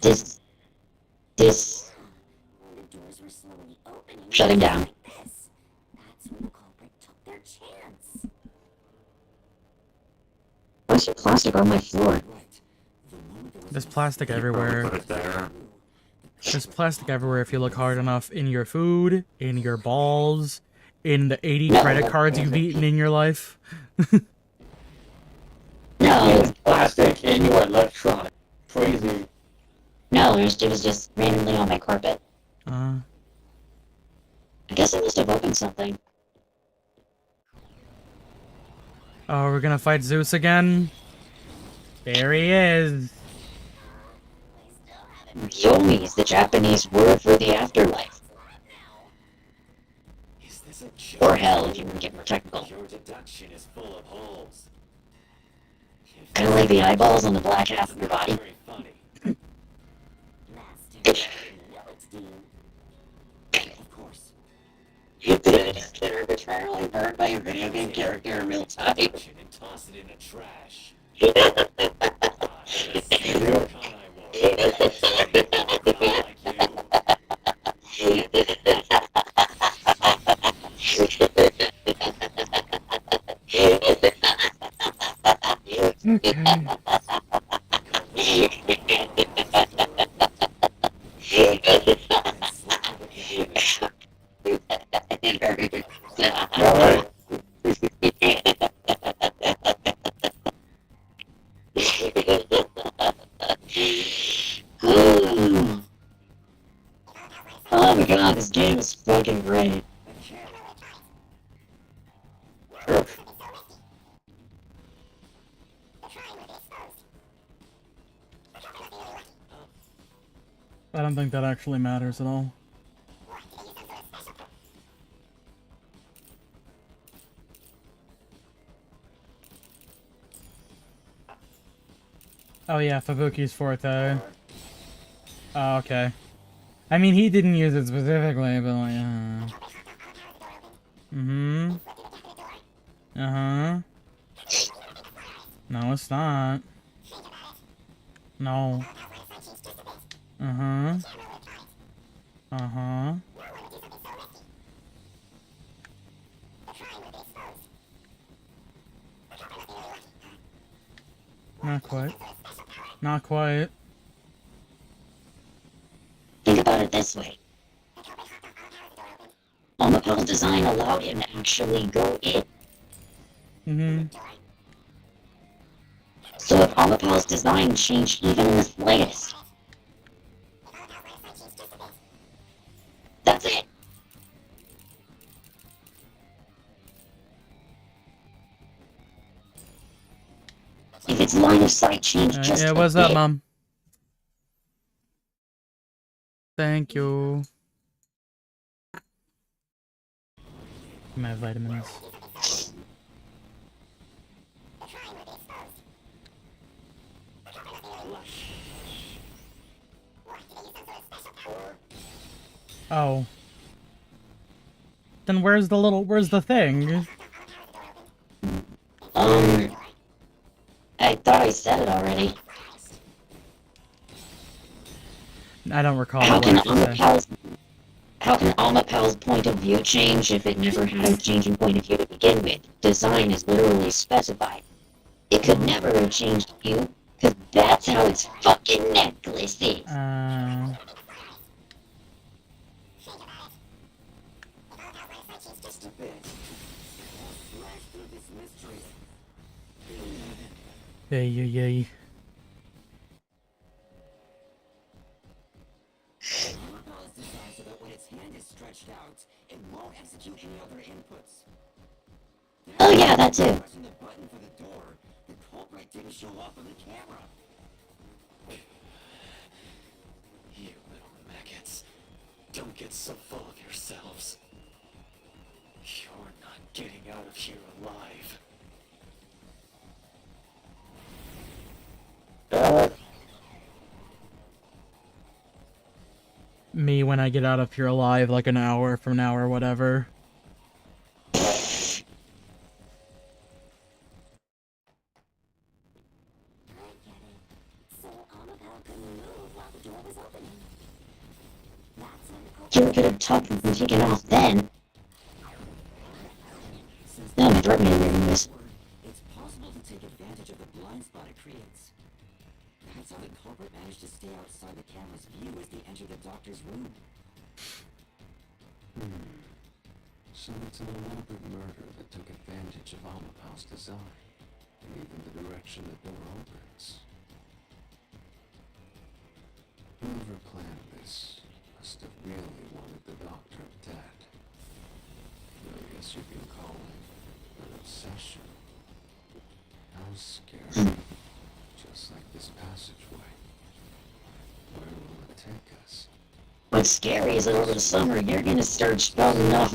The doors were slowly opening. Shutting down. Like this. That's when the culprit took their chance. Why's there plastic on my floor? right. The moment there was There's plastic everywhere. put it there. There's plastic everywhere if you look hard enough. In your food, in your balls, in the 80 credit cards you've eaten in your life. No, It's plastic and you are electronic. Crazy. no, it was just randomly on my carpet. I guess I must have opened something. Oh, we're gonna fight Zeus again? There he is. Yomi is the Japanese word for the afterlife. Is this a joke? Or hell, if you want to get more technical. Your deduction is full of holes. Kind of like the eyeballs on the black half of your body. Very funny. Master, you know it's due. Of course. You did get arbitrarily burned by a video game character in real time. And toss it in the trash. Alright. Oh my god, this game is fucking great. I don't think that actually matters at all. Oh yeah, Fubuki's forte. Oh, okay. I mean, he didn't use it specifically, but like, mm-hmm. Uh-huh. No, it's not. No. Uh-huh. Uh-huh. Not quite. Not quite. Think about it this way. Omapel's design allowed him to actually go in. Mm-hmm. So if Omapel's design changed even in the slightest, that's it. If its line of sight changed just Yeah, a what's up, bit, Mom? Thank you. My vitamins. Oh. Then where's the thing? I thought I said it already. I don't recall How what can I should say. Omapel's point of view change if it never had a changing point of view to begin with? Design is literally specified. It could never have changed view, because that's how its fucking necklace is. Yay. Omapel is designed so that when its hand is stretched out, it won't execute any other inputs. Oh yeah, that too. Pressing the button for the door, the culprit didn't show up on the camera. You little maggots. Don't get so full of yourselves. You're not getting out of here alive. Me when I get out of here alive, like an hour from now or whatever. You could have talked and taken off then. No, my throat may have this. It's possible to take advantage of the blind spot it creates. That's how the culprit managed to stay outside the camera's view as they entered the doctor's room. So it's an elaborate murder that took advantage of Omapel's design, and even the direction the door opens. Whoever planned this must have really wanted the doctor dead. I guess you can call it an obsession. How scary. Just like this passageway. Where will it take us? What's scary is that over the summer you're gonna start spouting off.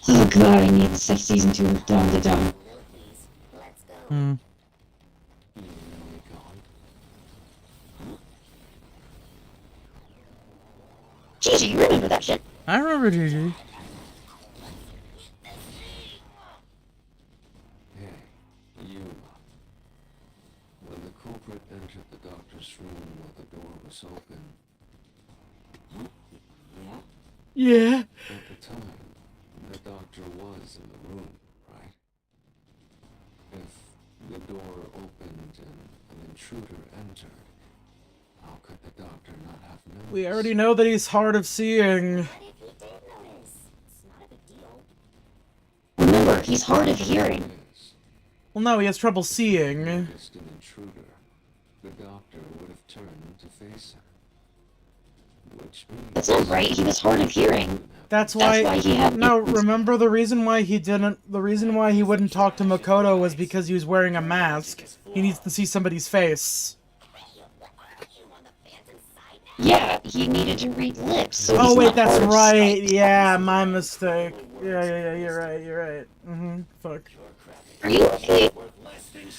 Oh god, I need season 2 of Dawn to Dawn. Gigi, you remember that shit? I remember Gigi. Hey, you. When the culprit entered the doctor's room while the door was open, Yeah. at the time, the doctor was in the room, right? If the door opened and an intruder entered, how could the doctor not have noticed? We already know that he's hard of seeing. If he did notice, it's not a big deal. Remember, he's hard of hearing. Yes, Well, no, he has trouble seeing. noticed an intruder. The doctor would have turned to face him. Which means... That's not right, he was hard of hearing. That's why he had... No, remember the reason why he wouldn't talk to Makoto was because he was wearing a mask. He needs to see somebody's face. Yeah, he needed to read lips, so Oh he's wait, not that's hard of right. sight. Yeah, my mistake. Yeah, you're right. Fuck. Are you okay?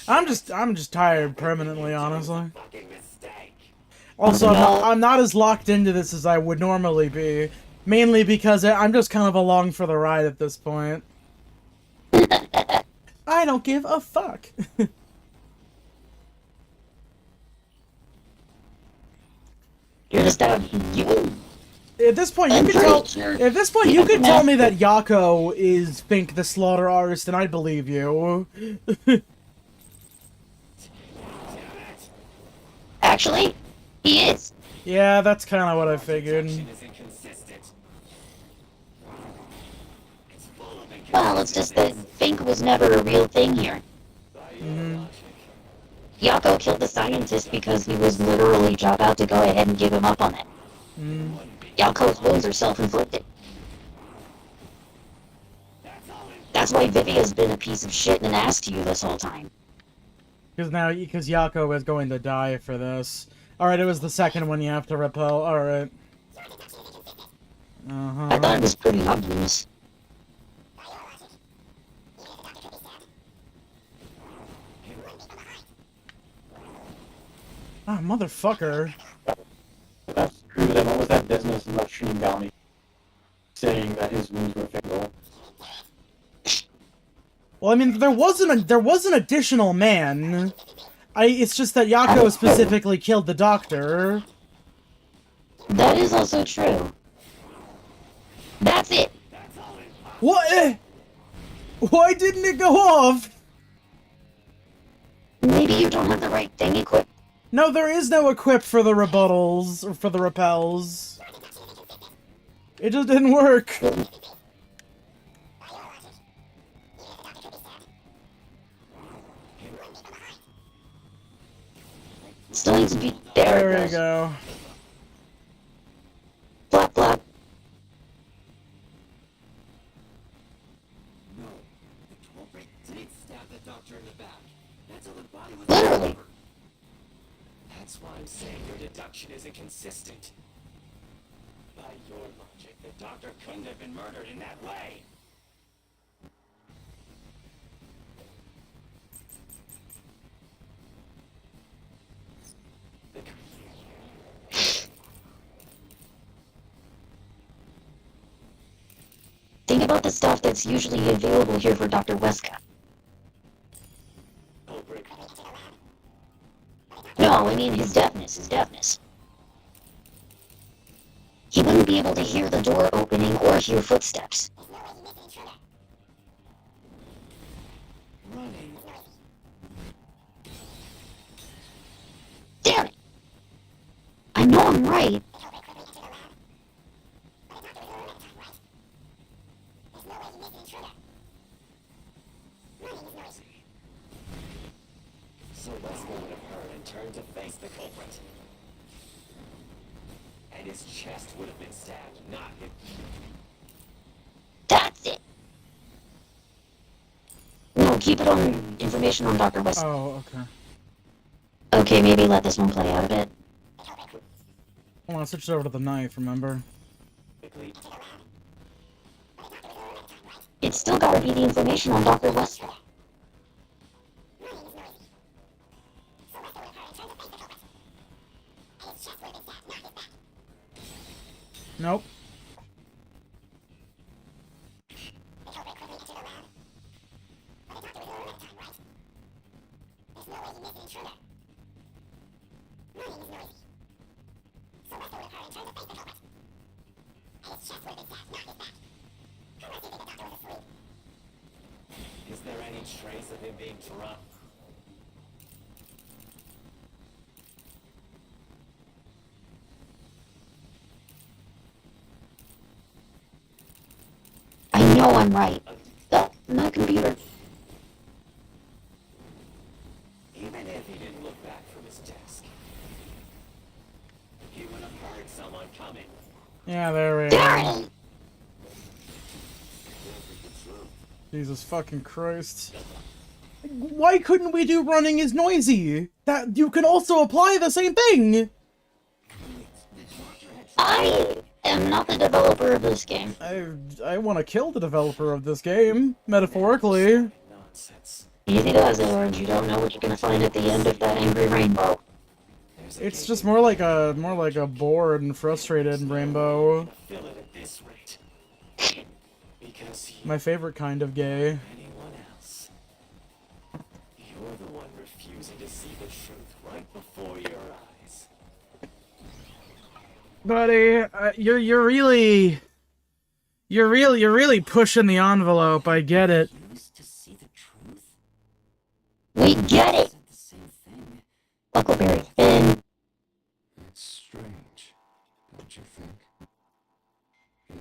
I'm just tired permanently, honestly. Fucking mistake. Also, No. I'm not as locked into this as I would normally be. Mainly because I'm just kind of along for the ride at this point. I don't give a fuck. You're just out. You. At this point, you I'm could pretty tell. sure. At this point, you could tell me that Yako is Fink the Slaughter Artist, and I'd believe you. Actually, he is. Yeah, that's kind of what I figured. Is inconsistent. Well, it's just that Fink was never a real thing here. Yako killed the scientist because he was literally about to go ahead and give him up on it. Yako's wounds are self-inflicted. That's why Vivia's been a piece of shit and an ass to you this whole time. Because Yako is going to die for this. Alright, it was the second one you have to repel. Alright. I thought it was pretty obvious. Ah, motherfucker. That's true. Then what was that business about Shinigami saying that his wounds were fatal? Well, I mean, there was an additional man. It's just that Yako specifically killed the doctor. That is also true. That's it. What? Why didn't it go off? Maybe you don't have the right thing equipped. No, there is no equip for the rebuttals, or for the repels. It just didn't work. Still needs to be there. There we go. Flap, flap. No, the culprit did stab the doctor in the back. That's how the body was Literally. recovered. That's why I'm saying your deduction isn't consistent. By your logic, the doctor couldn't have been murdered in that way. Think about the stuff that's usually available here for Dr. Weska. Culprit. No, I mean his deafness. He wouldn't be able to hear the door opening or hear footsteps. Running. Damn it! I know I'm right. So Wesker would have heard and turned to face the culprit. And his chest would have been stabbed, not his... That's it. No, keep it on information on Dr. Weska. Oh, okay. Okay, maybe let this one play out a bit. Hold on, I switched over to the knife, remember? It's still gotta be the information on Dr. Weska. Nope. Is there any trace of him being drunk? I know I'm right. My computer. Even if he didn't look back from his desk, he would have heard someone coming. Yeah, there we Darn are. it! Jesus fucking Christ. Why couldn't we do running is noisy? That you can also apply the same thing! I am am not the developer of this game. I want to kill the developer of this game, metaphorically. Nonsense. Easy does, Orange. You don't know what you're gonna find at the end of that angry rainbow. There's a It's cave just more like a bored and frustrated rainbow. to fill it at this rate. Because you My favorite kind of gay. anyone else. You're the one refusing to see the truth right before your eyes. Buddy, you're really pushing the envelope. I get it. Refuse to see the truth? We get it! Said the same thing. Huckleberry Finn. It's strange, don't you think?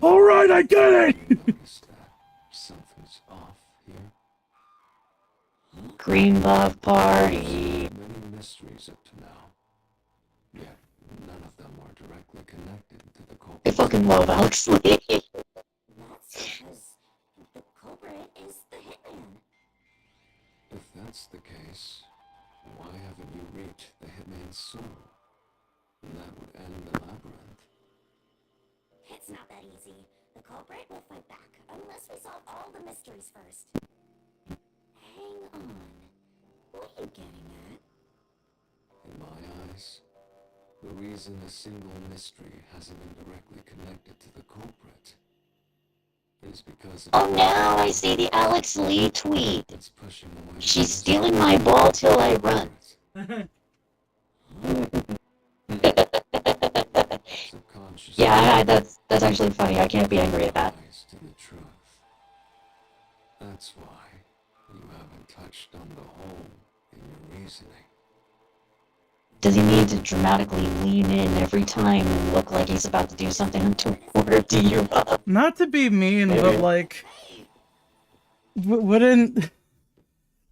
All right, I get it. Notice that something's off here. Green Buff Party. Many mysteries up to now. Yet none of them are directly connected to the I culprit. fucking love Alex Lee. That's because the culprit is the hitman. If that's the case, why haven't you reached the hitman's soul? That would end the labyrinth. It's not that easy. The culprit will fight back unless we solve all the mysteries first. Hang on. What are you getting at? In my eyes, the reason a single mystery hasn't been directly connected to the culprit is because Oh, now I see the Alex Lee tweet. it's pushing away. She's stealing my ball till I run. Subconscious Yeah, that's actually funny. I can't be angry at that. lies to the truth. That's why you haven't touched on the hole in your reasoning. Does he need to dramatically lean in every time and look like he's about to do something untoward to you? Not to be mean, but like, wouldn't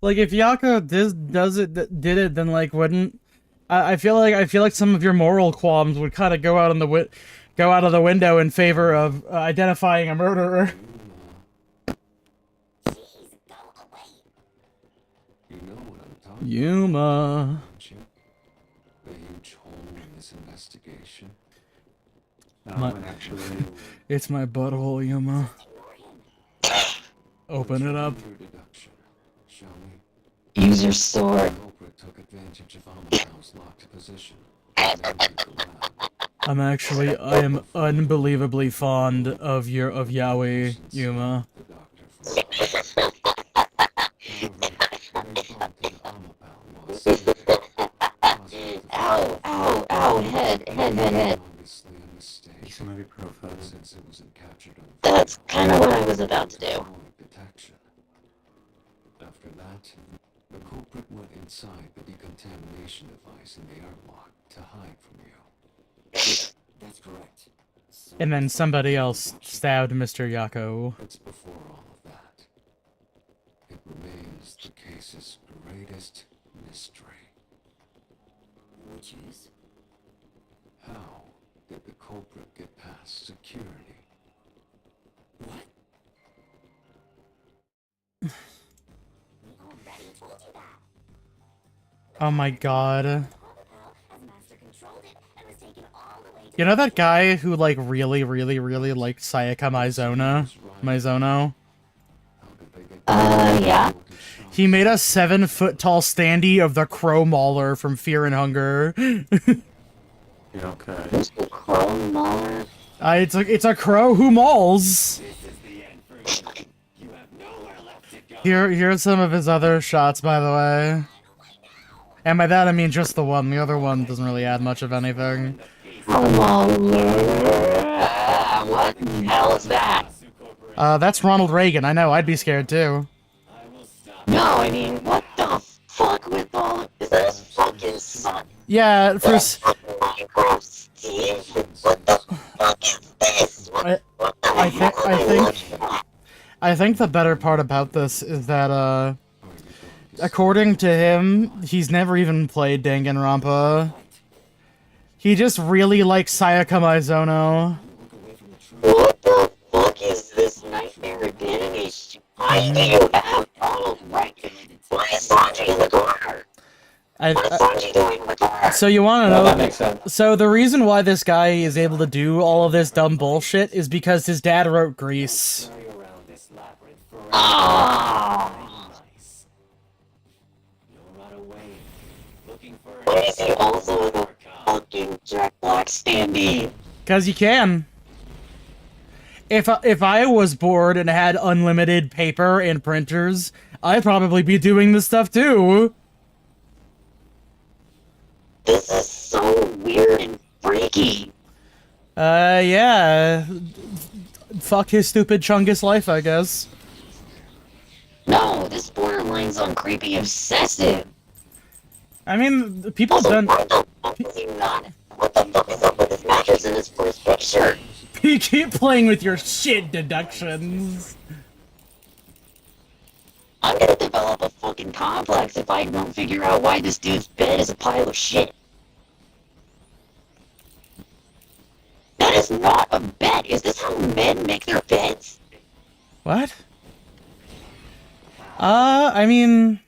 like if Yako did it, then like wouldn't I feel like some of your moral qualms would kind of go out of the window in favor of identifying a murderer. Jeez, go away. You know what I'm talking Yuma. about, don't you? The huge hole in this investigation. My- Actually, It's my butthole, Yuma. Open it up. Your deduction, shall we? Use your sword. The culprit took advantage of Amapau's locked position and entered the lab. I am unbelievably fond of Yaoi, Yuma. The doctor from however, they bumped into Amapau while sitting there. Positive Ow, head. obviously a mistake, He's gonna be profiled. since it wasn't captured on That's kind of what I was about to do. electronic detection. After that, the culprit went inside the decontamination device in the airlock to hide from you. That's correct. And then somebody else stabbed Mr. Yako. It's before all of that. It remains the case's greatest mystery. Which is? How did the culprit get past security? What? Already told you that. Oh my god. As Master controlled it and was taken all the way to You know that guy who like really liked Sayaka Mizono? How did they get Yeah. He made a 7-foot tall standee of the Crow Mauler from Fear and Hunger. You okay? Who's the Crow Mauler? It's a crow who mauls. This is the end for you. You have nowhere left to go. Here's some of his other shots, by the way. And by that I mean just the one. The other one doesn't really add much of anything. Crow Mauler. What the hell is that? That's Ronald Reagan. I know. I'd be scared too. No, I mean, what the fuck with all? Is that his fucking son? Yeah, for Minecraft Steve? What the fuck is this? I think the better part about this is that according to him, he's never even played Danganronpa. He just really likes Sayaka Mizono. What the fuck is this nightmare animation? Why do you have Ronald Reagan? Why is Sanji in the corner? What is I Sanji doing with her? so you want to No, know? that makes sense. So the reason why this guy is able to do all of this dumb bullshit is because his dad wrote Grease. Scurry around this labyrinth forever. Ah! Nice. You'll run away, looking for Why is he also the fucking Jack Black standee? Cause you can. If I was bored and had unlimited paper and printers, I'd probably be doing this stuff too. This is so weird and freaky. Yeah. Fuck his stupid Chungus life, I guess. No, this borderline's on creepy obsessive. I mean, people Also, done. why the fuck is he not? What the fuck is up with his mattress in his first picture? You keep playing with your shit deductions. I'm gonna develop a fucking complex if I don't figure out why this dude's bed is a pile of shit. That is not a bed. Is this how men make their beds? What? I mean,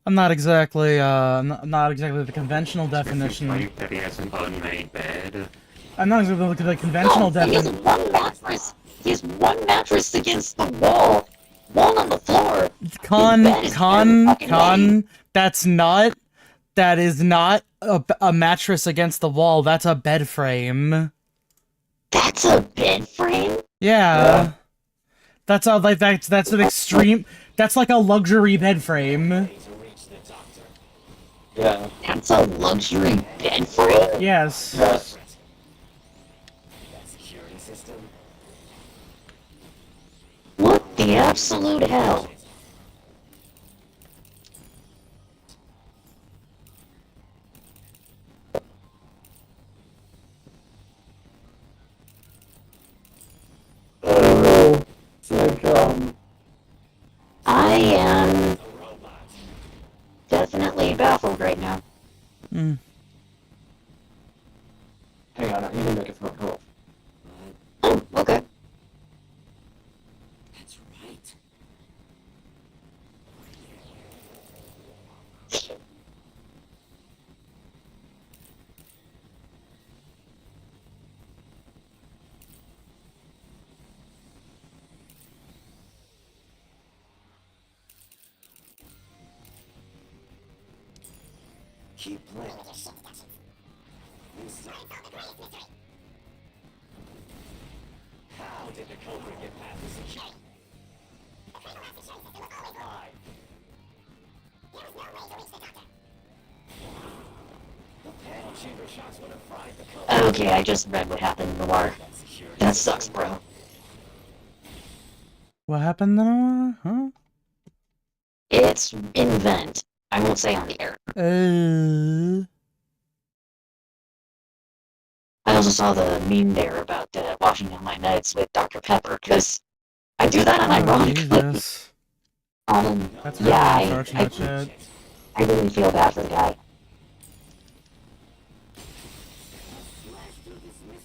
I'm not exactly not exactly the conventional definition. Like that he has an unmade bed. I'm not exactly the conventional No, he has definition. one mattress. He has one mattress against the wall. One on the floor. That is not a mattress against the wall. That's a bed frame. That's a bed frame? Yeah. That's that's an extreme. That's like a luxury bed frame. Yeah. That's a luxury bed frame? Yes. Yes. that security system. What the absolute hell? I don't know. It's like, I am definitely baffled right now. Mm. hang on, I need to make a phone call. Oh, okay. That's right. Keep playing. How did the Cobra get past the security? The panel chamber shots would have fried the Cobra. Okay, I just read what happened in the war. That sucks, bro. What happened then? Huh? It's invent. I won't say on the air. I also saw the meme there about washing down my meds with Dr. Pepper, because I do that unironically. Jesus. That's really Yeah, unfortunate shit. I really feel bad for the guy.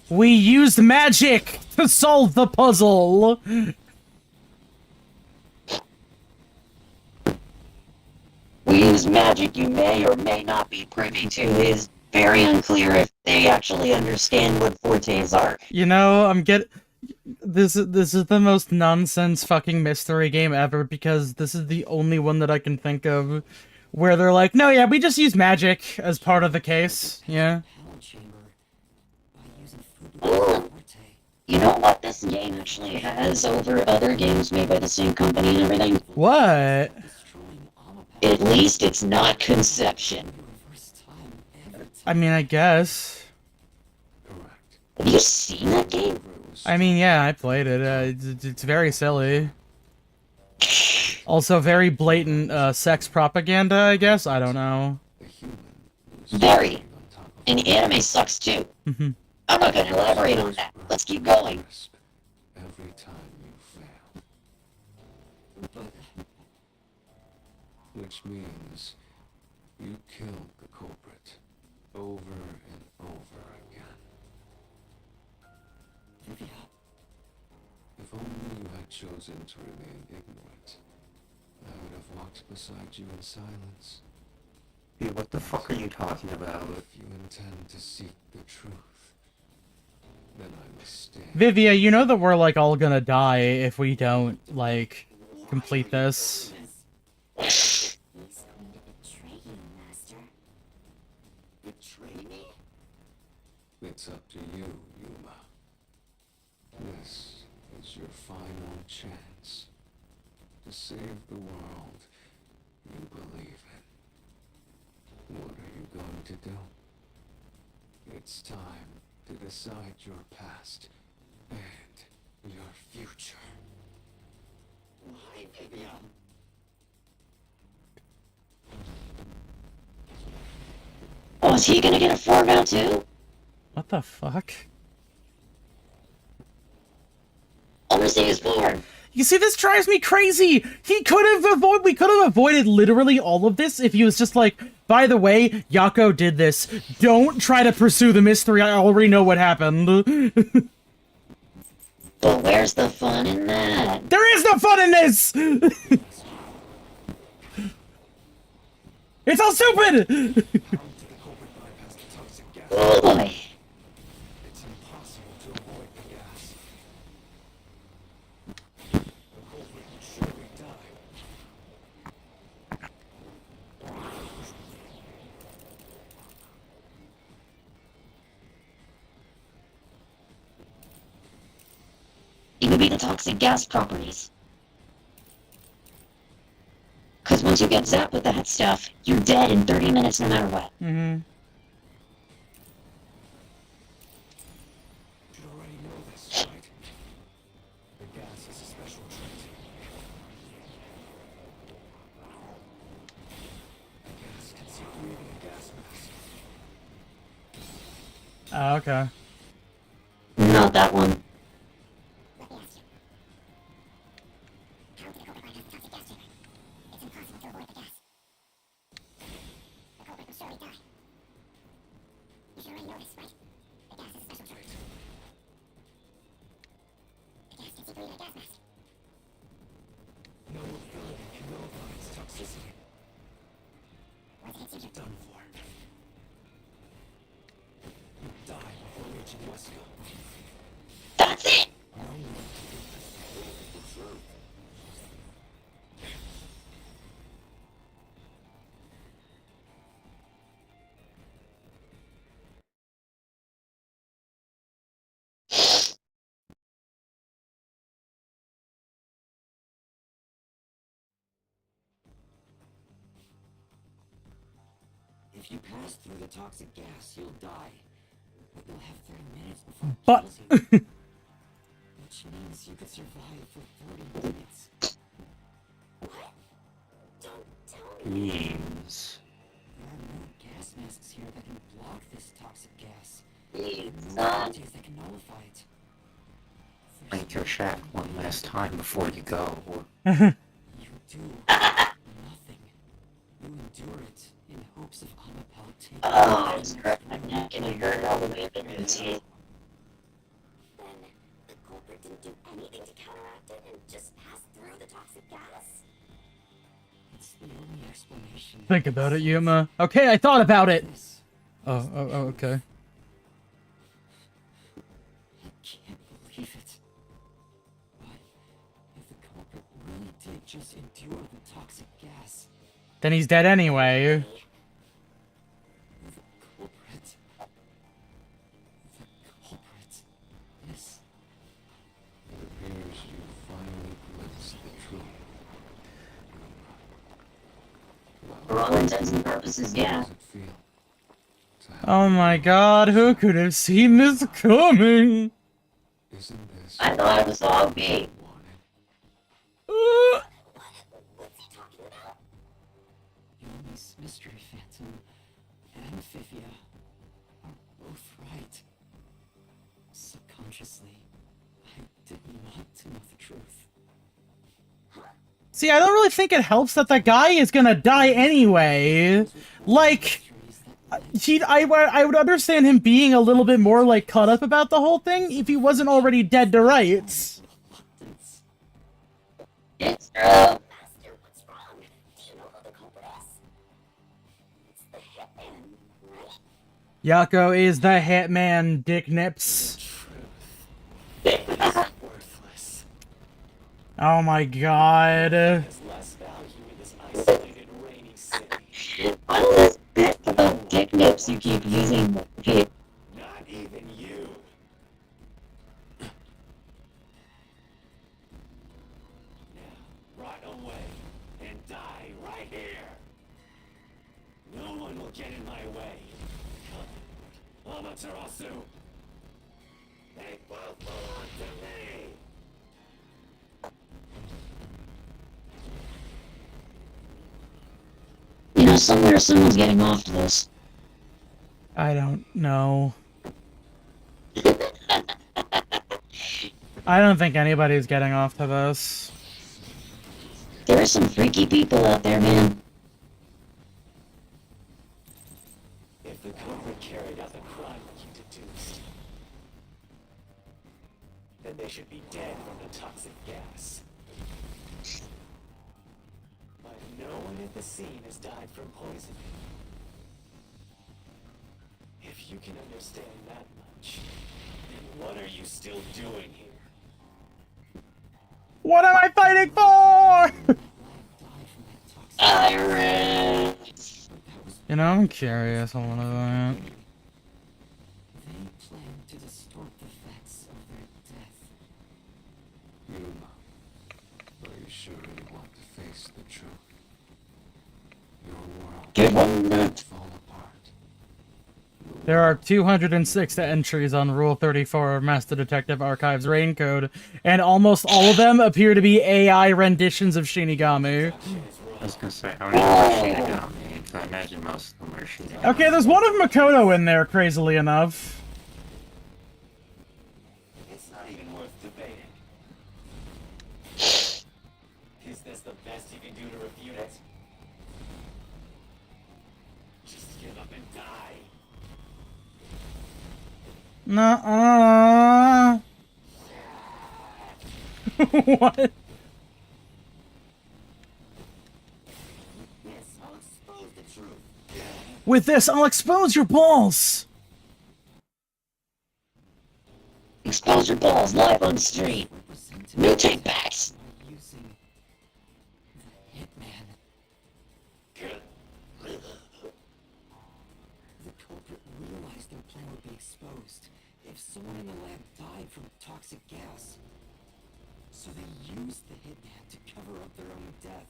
We used magic to solve the puzzle. We use magic you may or may not be privy to. It is very unclear if they actually understand what fortes are. You know, this is the most nonsense fucking mystery game ever because this is the only one that I can think of where they're like, no, yeah, we just use magic as part of the case. Yeah. Panel chamber by using Ooh. Forte. You know what this game actually has over other games made by the same company and everything? What? Destroying Omapad. At least it's not Conception. Reverse time every time. I mean, I guess. Correct. Have you seen that game? I mean, yeah, I played it. It's very silly. Also, very blatant sex propaganda, I guess. I don't know. The human was Very. on top of And anime sucks too. Mhm. I'm not gonna elaborate on that. Let's keep going. grasp every time you fail. Which means you killed the culprit over and over again. Vivia, If only you had chosen to remain ignorant, I would have walked beside you in silence, Dude, what the fuck are you talking about? If you intend to seek the truth, then I must stay. Vivia, you know that we're, like, all gonna die if we don't, like, complete this. He's going to betray you, Master. Betray me? It's up to you, Yuma. This is your final chance to save the world you believe in. What are you going to do? It's time to decide your past and your future. Why, Vivian? Oh, is he gonna get a 4 now too? What the fuck? Everything is 4. You see, this drives me crazy! We could have avoided literally all of this if he was just like, by the way, Yako did this. Don't try to pursue the mystery, I already know what happened. But where's the fun in that? There is no fun in this! It's all stupid! Oh boy. It's impossible to avoid the gas. The culprit will surely die. It would be the toxic gas properties. Cause once you get zapped with that stuff, you're dead in 30 minutes no matter what. Mm-hmm. You already know this, right? The gas is a special trait. The gas can see breathing a gas mask. Oh, okay. Not that one. No ability can nullify its toxicity. You're done for. You die before reaching Wesker. That's it! If you pass through the toxic gas, you'll die. But you'll have 30 minutes before it But... kills you. Which means you could survive for 30 minutes. What? Don't tell me. Means. There are no gas masks here that can block this toxic gas. It's No not. entities that can nullify it. Make your shack one last time before you go. You do nothing. You endure it in hopes of Amapel taking Oh, I just cracked my neck and I heard all the way up into his head. Then the culprit didn't do anything to counteract it and just passed through the toxic gas. It's the only explanation. Think about it, Yuma. Okay, I thought about it! This. Oh, okay. I can't believe it. But if the culprit really did just endure the toxic gas, Then he's dead anyway. the culprit is... It appears you finally glimpsed the truth. For all intents and purposes, yeah. How does it feel to have Oh my god, who could have seen this coming? Isn't this I thought it was all big. wanted? What's he talking about? Yomi's Mystery Phantom and Vivia are both right. Subconsciously, I didn't want to know the truth. See, I don't really think it helps that the guy is gonna die anyway. Like, I would understand him being a little bit more, like, caught up about the whole thing if he wasn't already dead to rights. Reluctance. It's true. Master, what's wrong? Do you know who the culprit is? It's the Yako is the hitman, dick nips. Worthless. Oh my god. Has less value in this isolated, rainy city. All this bit about dick nips you keep using. Okay. Not even you. Now, run away and die right here. No one will get in my way. Come, Amaterasu. They both belong to me. You know, somewhere someone's getting off to this. I don't know. I don't think anybody's getting off to this. There are some freaky people out there, man. If the culprit carried out the crime that you deduced, then they should be dead from the toxic gas. But no one at the scene has died from poisoning. If you can understand that much, then what are you still doing here? What am I fighting for? Iron! You know, I'm curious a little bit. They plan to distort the facts of their death. Yuma, are you sure you want to face the truth? Your world Good one, Nut. fall apart. There are 206 entries on Rule 34 of Master Detective Archives Rain Code, and almost all of them appear to be AI renditions of Shinigami. I was gonna say, how many are Shinigami? I imagine most of them are Shinigami. Okay, there's one of Makoto in there, crazily enough. It's not even worth debating. Is this the best you can do to refute it? Just give up and die. Nuh-uh. What? Yes, I'll expose the truth. With this, I'll expose your balls! Expose your balls live on stream. No take backs. Using the hitman. The culprit realized their plan would be exposed if someone in the lab died from toxic gas. So they used the hitman to cover up their own death.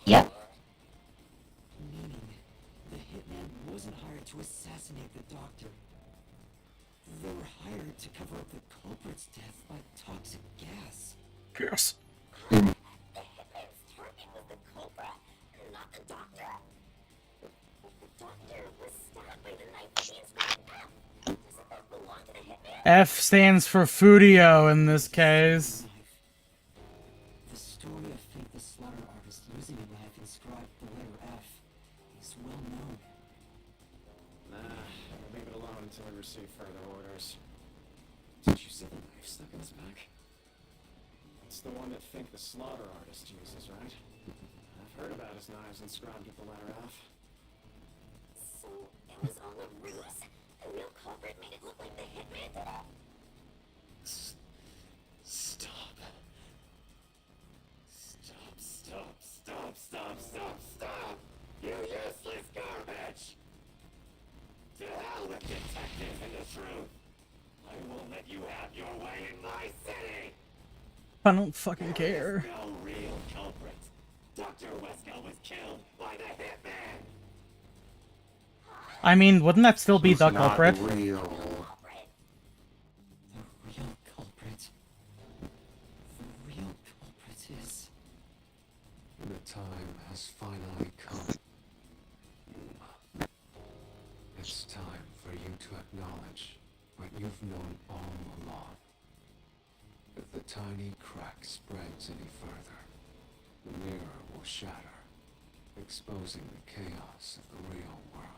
Yep. Meaning, the hitman wasn't hired to assassinate the doctor. They were hired to cover up the culprit's death by toxic gas. Yes. The hitman's target was the culprit, not the doctor. The doctor was stabbed by the knife that he inscribed F. Does that belong to the hitman? F stands for Fudio in this case. The story of Fate the Slaughter Artist using a knife inscribed the letter F is well known. Nah, leave it alone until we receive further orders. Did you see the knife stuck in his back? It's the one that Fink the Slaughter Artist uses, right? I've heard about his knives inscribed with the letter F. So it was all a ruse. The real culprit made it look like the hitman did it. Stop. Stop, stop, stop, stop, stop, stop! You useless garbage! To hell with detective and the truth! I won't let you have your way in my city! I don't fucking care. There's no real culprit. Dr. Wesco was killed by the hitman! I mean, wouldn't that still be the Not culprit? real. Culprit. The real culprit. The real culprit is... The time has finally come. Yuma. It's time for you to acknowledge what you've known all along. If the tiny crack spreads any further, the mirror will shatter, exposing the chaos of the real world.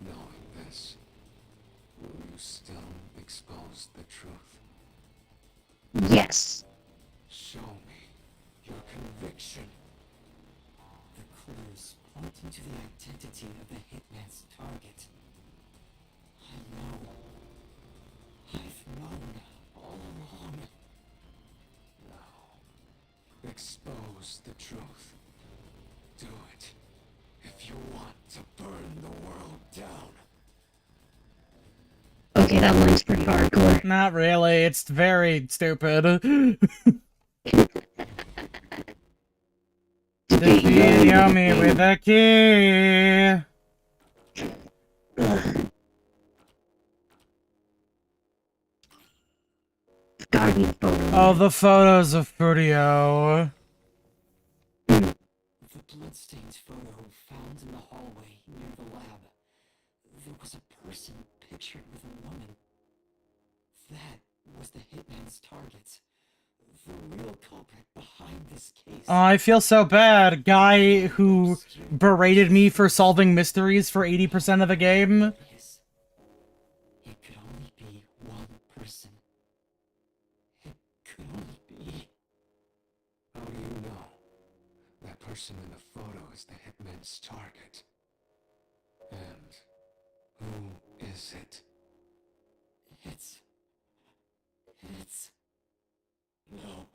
Knowing this, will you still expose the truth? Yes. Show me your conviction. The clues point pointing to the identity of the hitman's target. I know. I've known all along. Now, expose the truth. Do it. If you want to burn the world down. Okay, that line's pretty hardcore. Not really. It's very stupid. Defeat Yomi with a key. Garden photo. Oh, the photos of Furio. The bloodstained photo found in the hallway near the lab. There was a person pictured with a woman. That was the hitman's target. The real culprit behind this case. Oh, I feel so bad. Guy who berated me for solving mysteries for 80% of the game. Yes. It could only be one person. It could only be. How do you know? That person in the photo is the hitman's target. And who is it? It's... No.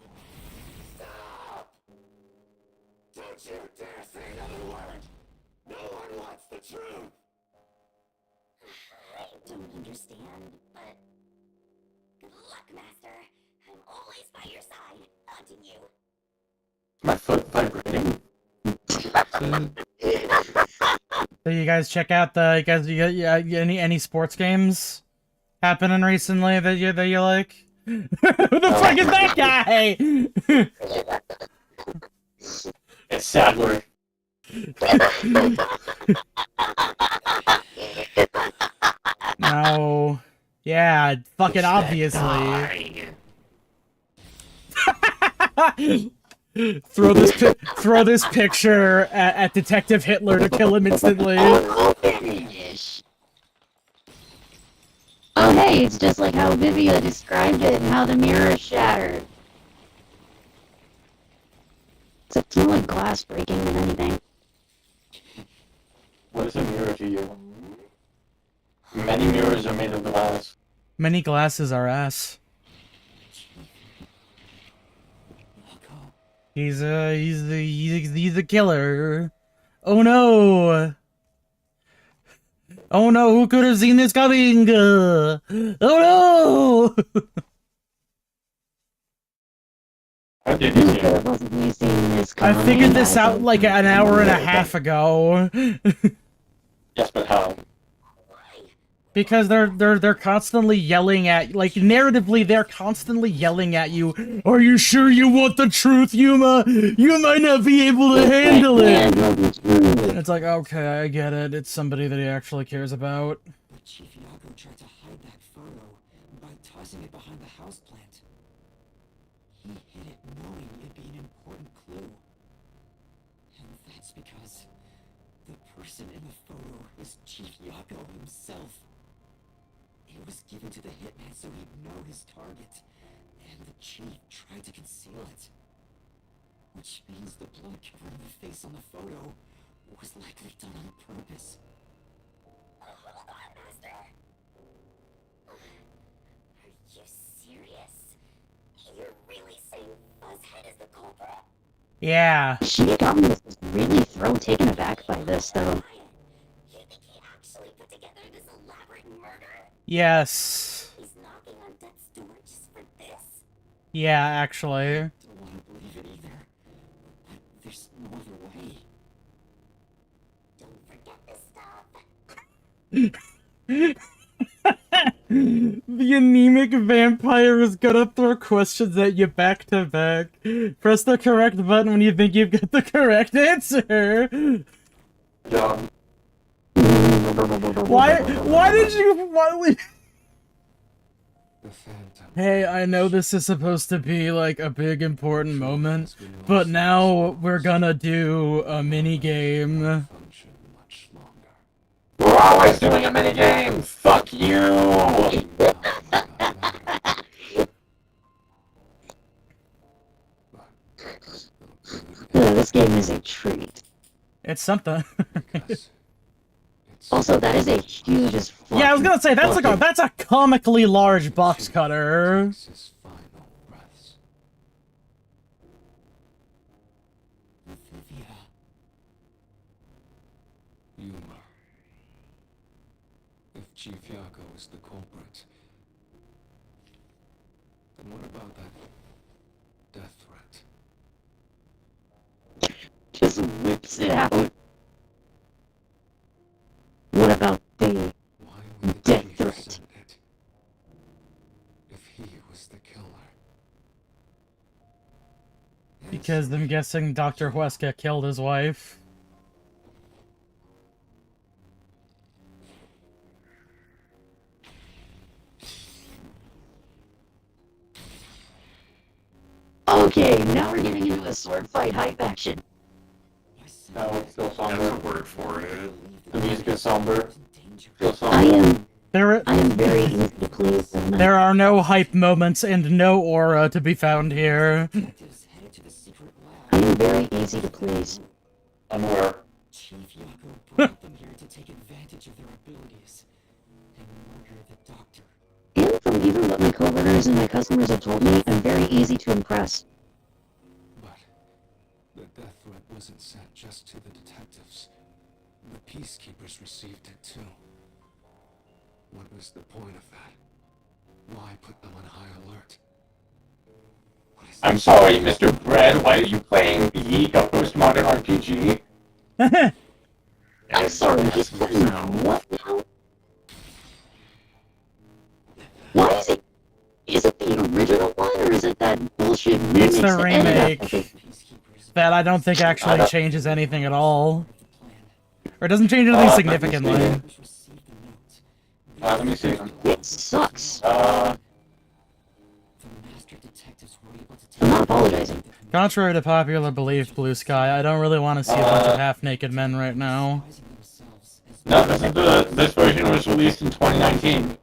Stop! Don't you dare say another word! No one wants the truth! I don't understand, but good luck, Master. I'm always by your side, haunting you. My foot vibrating. So you guys check out the any sports games happening recently that you like? Who the fuck is that guy? It's Sadler. No. Yeah, fucking obviously. Throw this picture at Detective Hitler to kill him instantly. Finish. Oh hey, it's just like how Vivia described it and how the mirror shattered. Except more like glass breaking than anything. What is a mirror to you? Many mirrors are made of glass. Many glasses are ass. He's a killer. Oh no! Oh no! Who could have seen this coming? Oh no! How did you see it? Possibly seen this I coming. figured this out like an hour and a half ago. Yes, but how? Because they're constantly yelling at, like, narratively they're constantly yelling at you. Are you sure you want the truth, Yuma? You might not be able to handle it. It's like, okay, I get it. It's somebody that he actually cares about. But Chief Yago tried to hide that photo by tossing it behind the houseplant. He hid it knowing it'd be an important clue. And that's because the person in the photo is Chief Yago himself. It was given to the hitman so he'd know his target, and the chief tried to conceal it. Which means the blood covering the face on the photo was likely done on purpose. Hold on, Master. Are you serious? You're really saying Buzzhead is the culprit? Yeah. Shinigami was really taken aback by this, though. You think he actually put together this elaborate murder? Yes. He's knocking on death's door just for this? Yeah, actually. Don't want to believe it either, but there's no other way. Don't forget this stuff. The anemic vampire is gonna throw questions at you back to back. Press the correct button when you think you've got the correct answer. John. Why did you... The Phantom. Hey, I know this is supposed to be like a big important moment, but now we're gonna do a mini game. Function much longer. We're always doing a minigame! Fuck you! This game is a treat. It's something. Because it's Also, that is a huge as fuck. Yeah, I was gonna say that's a comically large box cutter. takes his final breaths. Vivia. Yuma. If Chief Yako is the culprit, then what about that death threat? Just whips it out. What about the Why would the death chief threat? send it? If he was the killer. Because I'm guessing Dr. Huesca killed his wife. Okay, now we're getting into a sword fight hype action. No, it's still That's somber. a word for it. The music is somber. Still I somber. am very easy to please. There are no hype moments and no aura to be found here. Detectives headed to the secret I lab. am very easy to please. Unaware. Chief Yako brought them here to take advantage of their abilities and murder the doctor. And from even what my coworkers and my customers have told me, I'm very easy to impress. But the death threat wasn't sent just to the detectives. The peacekeepers received it too. What was the point of that? Why put them on high alert? What is I'm sorry, Mr. Bread. Why are you playing the postmodern RPG? I'm sorry, he's playing what now? Why is it? Is it the original one, or is it that bullshit remix? It's the that ended up remake. epic? Peacekeepers That I don't think actually changes anything at all. the plan. Or it doesn't change anything significantly. Peacekeepers received the note. Let me see. It sucks. The master detectives were able to take I'm not apologizing. Contrary to popular belief, Blue Sky, I don't really want to see a bunch of half-naked men right now. disguising themselves as No, this version was released in 2019.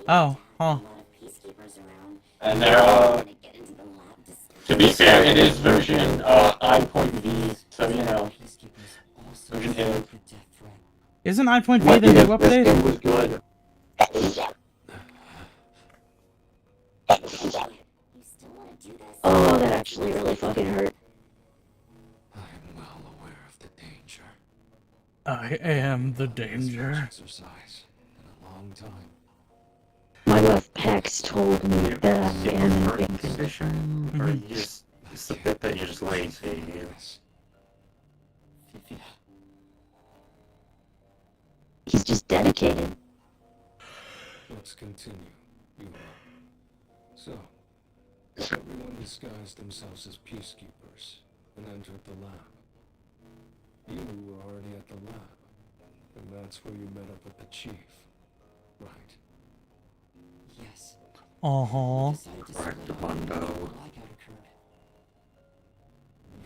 Oh, huh. A lot of peacekeepers around. And they're, Gonna get into the lab to to be fair, it is version I.V, so you know. peacekeepers also Version received is. the death threat. Isn't I.V the new This update? game was good. You still wanna do this? Oh, that actually really fucking hurt. I am well aware of the danger. I am the This danger. much exercise in a long time. My wife Hex told me that I am in Heart things. condition? Or you just, it's the bit that you're just lazy. Yes. Vivia. He's just dedicated. Let's continue. You So, everyone disguised themselves as peacekeepers and entered the lab. You were already at the lab, and that's where you met up with the chief, right? Yes. Uh-huh. Decided to Correct, split up when the Mundo. blackout occurred.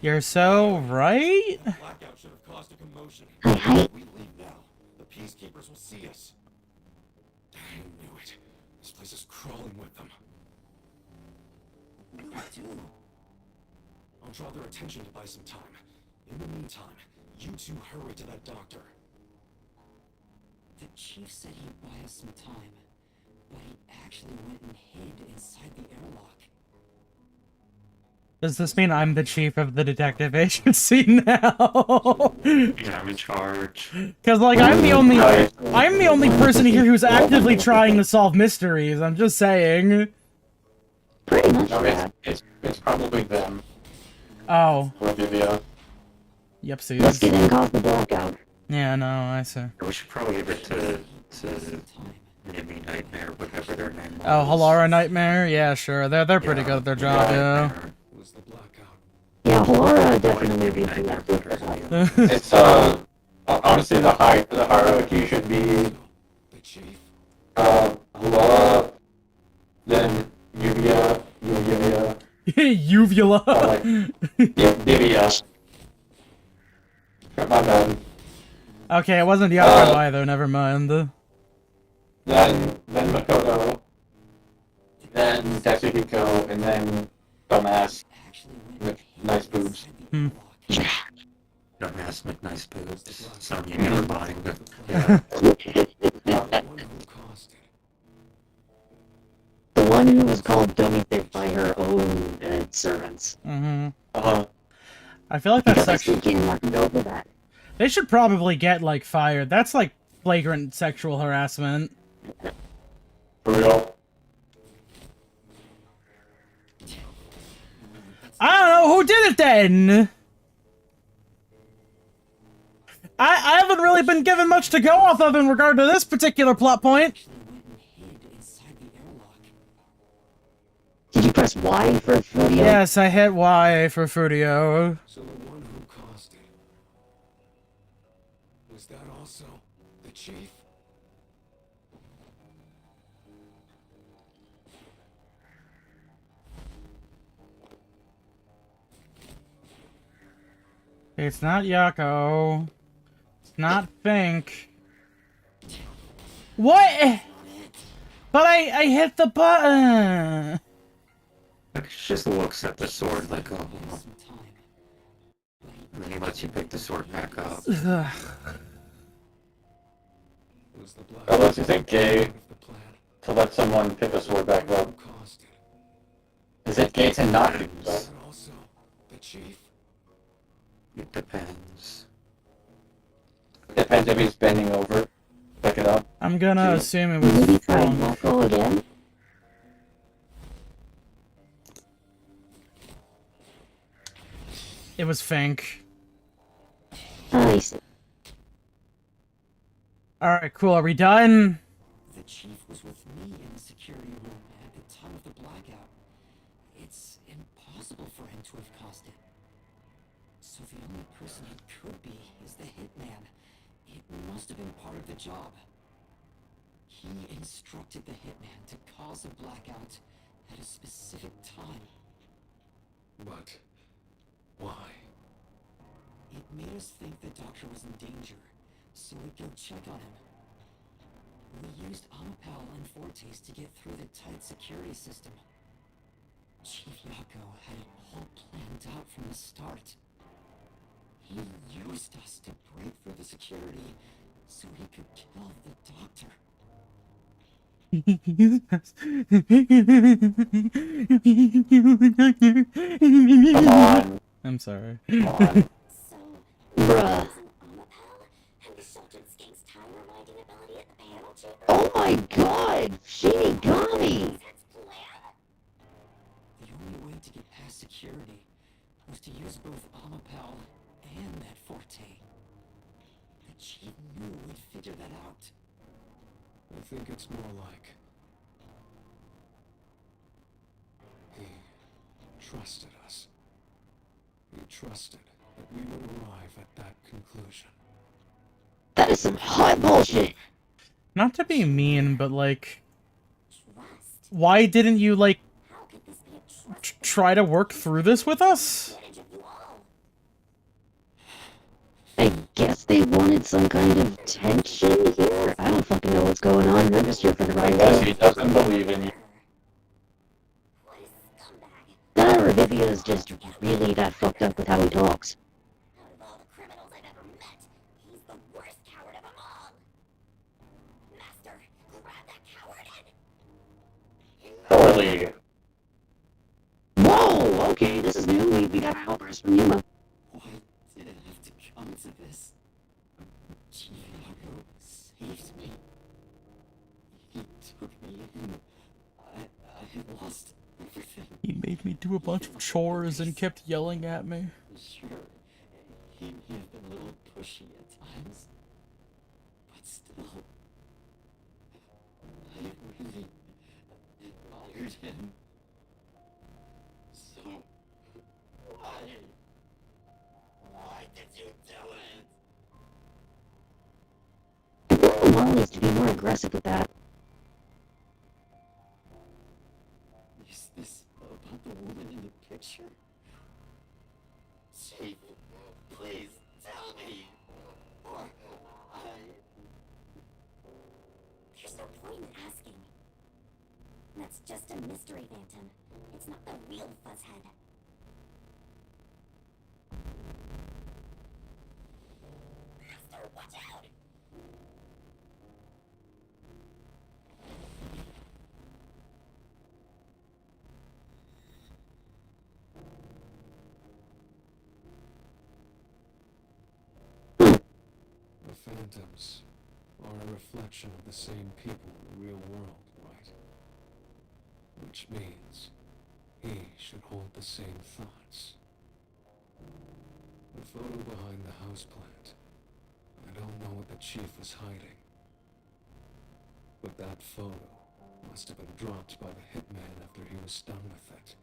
You're so right? Blackout should have caused a commotion. Hi. We leave now. The peacekeepers will see us. I knew it. This place is crawling with them. What do we do? I'll draw their attention to buy some time. In the meantime, you two hurry to that doctor. The chief said he'd buy us some time, but he actually went and hid inside the airlock. Does this mean I'm the chief of the detective agency now? Yeah, I'm in charge. Cause like I'm the only person here who's actively trying to solve mysteries. I'm just saying. Pretty much No, that. it's probably them. Oh, Or Vivia. Let's yepsies. get in cause the blackout. Yeah, no, I see. We should probably give it to Time. Maybe Nightmare, whatever their name was. Oh, Halara Nightmare? Yeah, sure. They're pretty good at their job, yeah. Nightmare. Was the blackout? Yeah, Halara definitely Maybe beat the Nightmare blackout. better than It's honestly the hierarchy should be The chief? Laura, then Yuvia, Uvula. Divya. My bad. Okay, it wasn't Yakuza either, never mind. Then Makoto, then Tetsuhiko, and then Dumbass Actually went with nice boobs. Hmm. Don't ask McNice boobs. Something you never buying. Yeah. The one who caused it. The one who was called dummy thick by her own servants. Mm-hmm. Uh-huh. I feel like that's Because I sexual. still can't mark it over that. They should probably get, like, fired. That's, like, flagrant sexual harassment. For real. I don't know, who did it then? I haven't really been given much to go off of in regard to this particular plot point. Actually went and hid inside the airlock. Did you press Y for Frudio? Yes, I hit Y for Frudio. So the one who caused it. Was that also the chief? It's not Yako. It's not Fink. What? But I hit the button. Like, she just looks at the sword like, oh. Some time. And then he lets you pick the sword back up. Ugh. Was the black Unless you think gay part of the plan? to let someone pick a sword back up. Who caused it? Is it gay to not do Was so? that also the chief? It depends. Depends if he's bending over. Pick it up. I'm gonna assume it Maybe was try wrong. Yako again? It was Fink. I see. Alright, cool. Are we done? The chief was with me in the security room at the time of the blackout. It's impossible for him to have caused it. So the only person it could be is the hitman. It must have been part of the job. He instructed the hitman to cause a blackout at a specific time. But why? It made us think the doctor was in danger, so we'd go check on him. We used Amapel and Fortes to get through the tight security system. Chief Yako had it all planned out from the start. He used us to break through the security so he could kill the doctor. Come on. I'm sorry. Come on. So, Bruh. using Amapel and the Sheltered Skank's time reminding ability at the panel chamber. Oh my god! Shinigami! That's plan. The only way to get past security was to use both Amapel and that Forte. The chief knew we'd figure that out. I think it's more like he trusted us. He trusted that we would arrive at that conclusion. That is some hot bullshit! Not to be mean, but like, Trust. why didn't you like How could this be a trust try to work through this with us? advantage of you all? I guess they wanted some kind of tension here? I don't fucking know what's going on. I'm just here for the I right guess thing. he doesn't believe in you. What a scumbag. Nah, Revivia is just really that fucked up with how he talks. Out of all the criminals I've ever met, he's the worst coward of them all. Master, grab that coward and... Poorly. Whoa! Okay, this is new. We got helpers from Yuma. Why did it have to come to this? Chief Yako saved me. He took me in. I had lost everything. He made me do a bunch of chores and kept yelling at me. Sure, he may have been a little pushy at times, but still, I really admired him. So, why did you do it? The girl Wall needs to be more aggressive with that. Is this about the woman in the picture? Chief, please tell me, or There's no point in asking. That's just a mystery, Phantom. It's not the real Fuzzhead. phantoms are a reflection of the same people in the real world, right? Which means he should hold the same thoughts. The photo behind the houseplant. I don't know what the chief was hiding. But that photo must have been dropped by the hitman after he was done with it.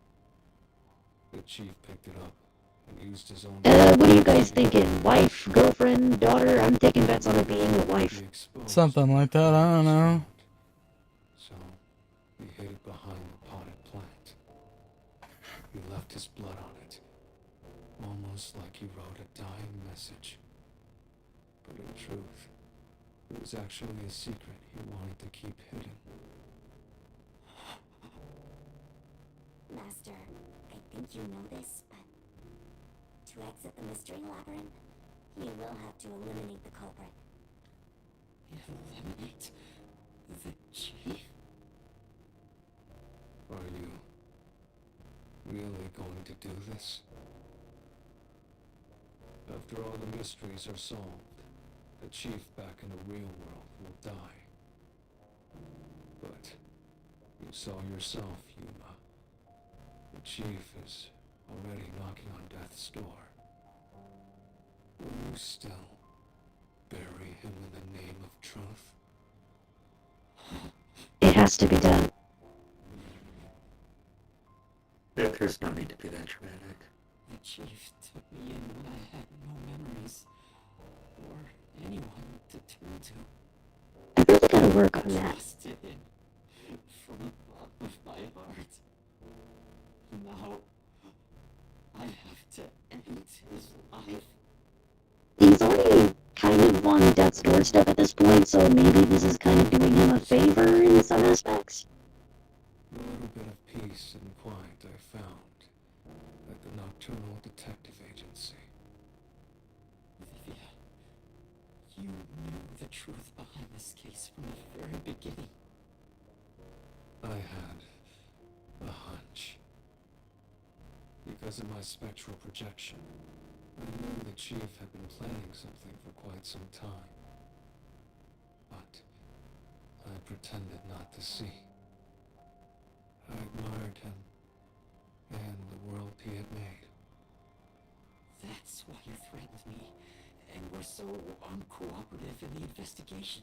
The chief picked it up and used his own... What are you guys thinking? Wife, girlfriend, daughter? I'm taking bets on it being a wife. Something like that, I don't know. So, he hid it behind the potted plant. He left his blood on it, almost like he wrote a dying message. But in truth, it was actually a secret he wanted to keep hidden. Master, I think you know this, but to exit the mystery labyrinth, you will have to eliminate the culprit. Eliminate the chief? Are you really going to do this? After all the mysteries are solved, the chief back in the real world will die. But you saw yourself, Yuma. The chief is already knocking on death's door. Will you still bury him in the name of truth? It has to be done. There's no need to be that dramatic. The chief took me in when I had no memories, or anyone to turn to. I really gotta work on that. Trusted him from the bottom of my heart. Now, I have to end his life. He's already kind of on death's doorstep at this point, so maybe this is kind of doing him a favor in some aspects. The little bit of peace and quiet I found at the Nocturnal Detective Agency. Vivia, you knew the truth behind this case from the very beginning. I had a hunch. Because of my spectral projection, I knew the chief had been planning something for quite some time. But I pretended not to see. I admired him and the world he had made. That's why you threatened me, and were so uncooperative in the investigation.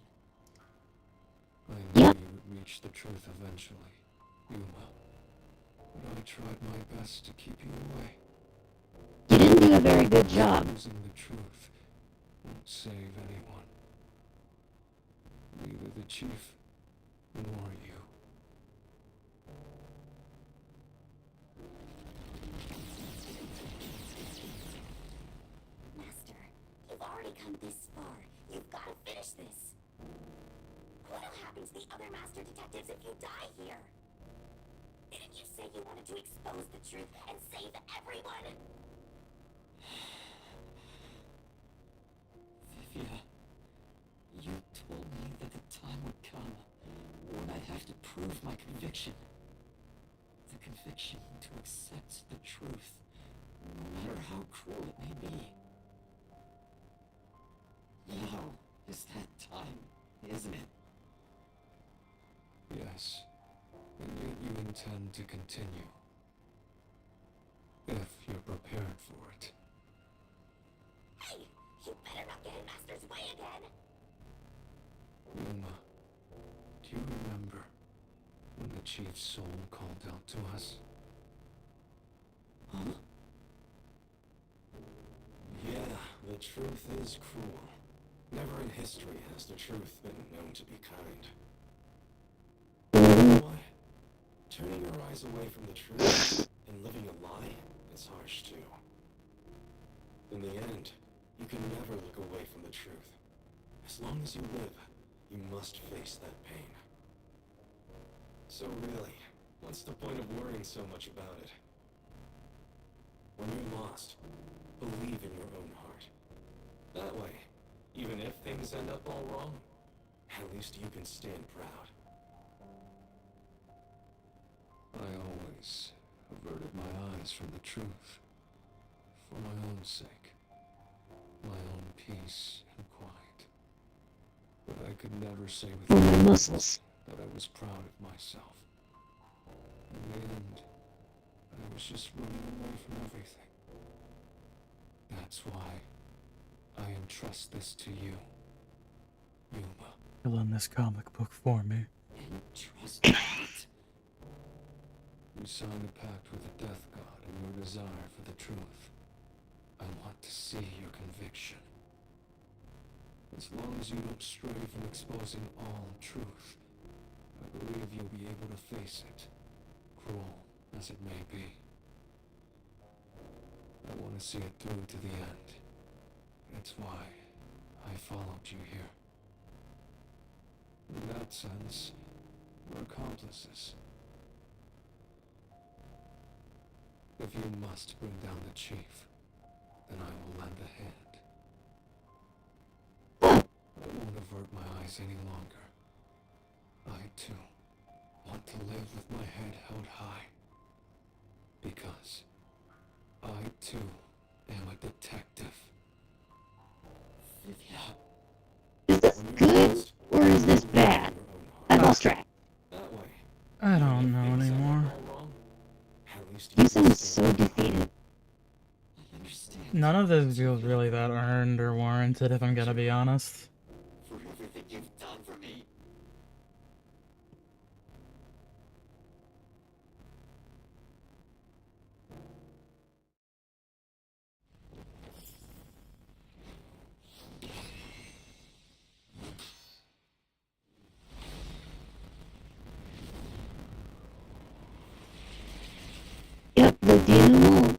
I knew you would reach the truth eventually, Yuma. But I tried my best to keep you away. You didn't do a very good job. Losing the truth won't save anyone. Neither the chief nor you. Master, you've already come this far. You've got to finish this. What'll happen to the other master detectives if you die here? Didn't you say you wanted to expose the truth and save everyone? Vivia, you told me that the time would come when I'd have to prove my conviction. The conviction to accept the truth, no matter how cruel it may be. Now is that time, isn't it? Yes, and yet you intend to continue. If you're prepared for it. Hey, you better not get in Master's way again. Yuma, do you remember when the chief's soul called out to us? Huh? Yeah, the truth is cruel. Never in history has the truth been known to be kind. You know what? Turning your eyes away from the truth and living a lie is harsh too. In the end, you can never look away from the truth. As long as you live, you must face that pain. So really, what's the point of worrying so much about it? When you're lost, believe in your own heart. That way, even if things end up all wrong, at least you can stand proud. I always averted my eyes from the truth. For my own sake. My own peace and quiet. But I could never say with for my confidence muscles. that I was proud of myself. In the end, I was just running away from everything. That's why I entrust this to you, Yuma. Fill in this comic book for me. And trust what? You signed a pact with the Death God and your desire for the truth. I want to see your conviction. As long as you don't stray from exposing all truth, I believe you'll be able to face it, cruel as it may be. I want to see it through to the end. That's why I followed you here. In that sense, we're accomplices. If you must bring down the chief, then I will lend a hand. I won't avert my eyes any longer. I, too, want to live with my head held high. Because I, too, am a detective. Is this good or is this bad? I lost track. That way. I don't know anymore. At least You sound so defeated. I understand. None of this feels really that earned or warranted, if I'm gonna be honest. For everything you've done for me. Yep, the dinner.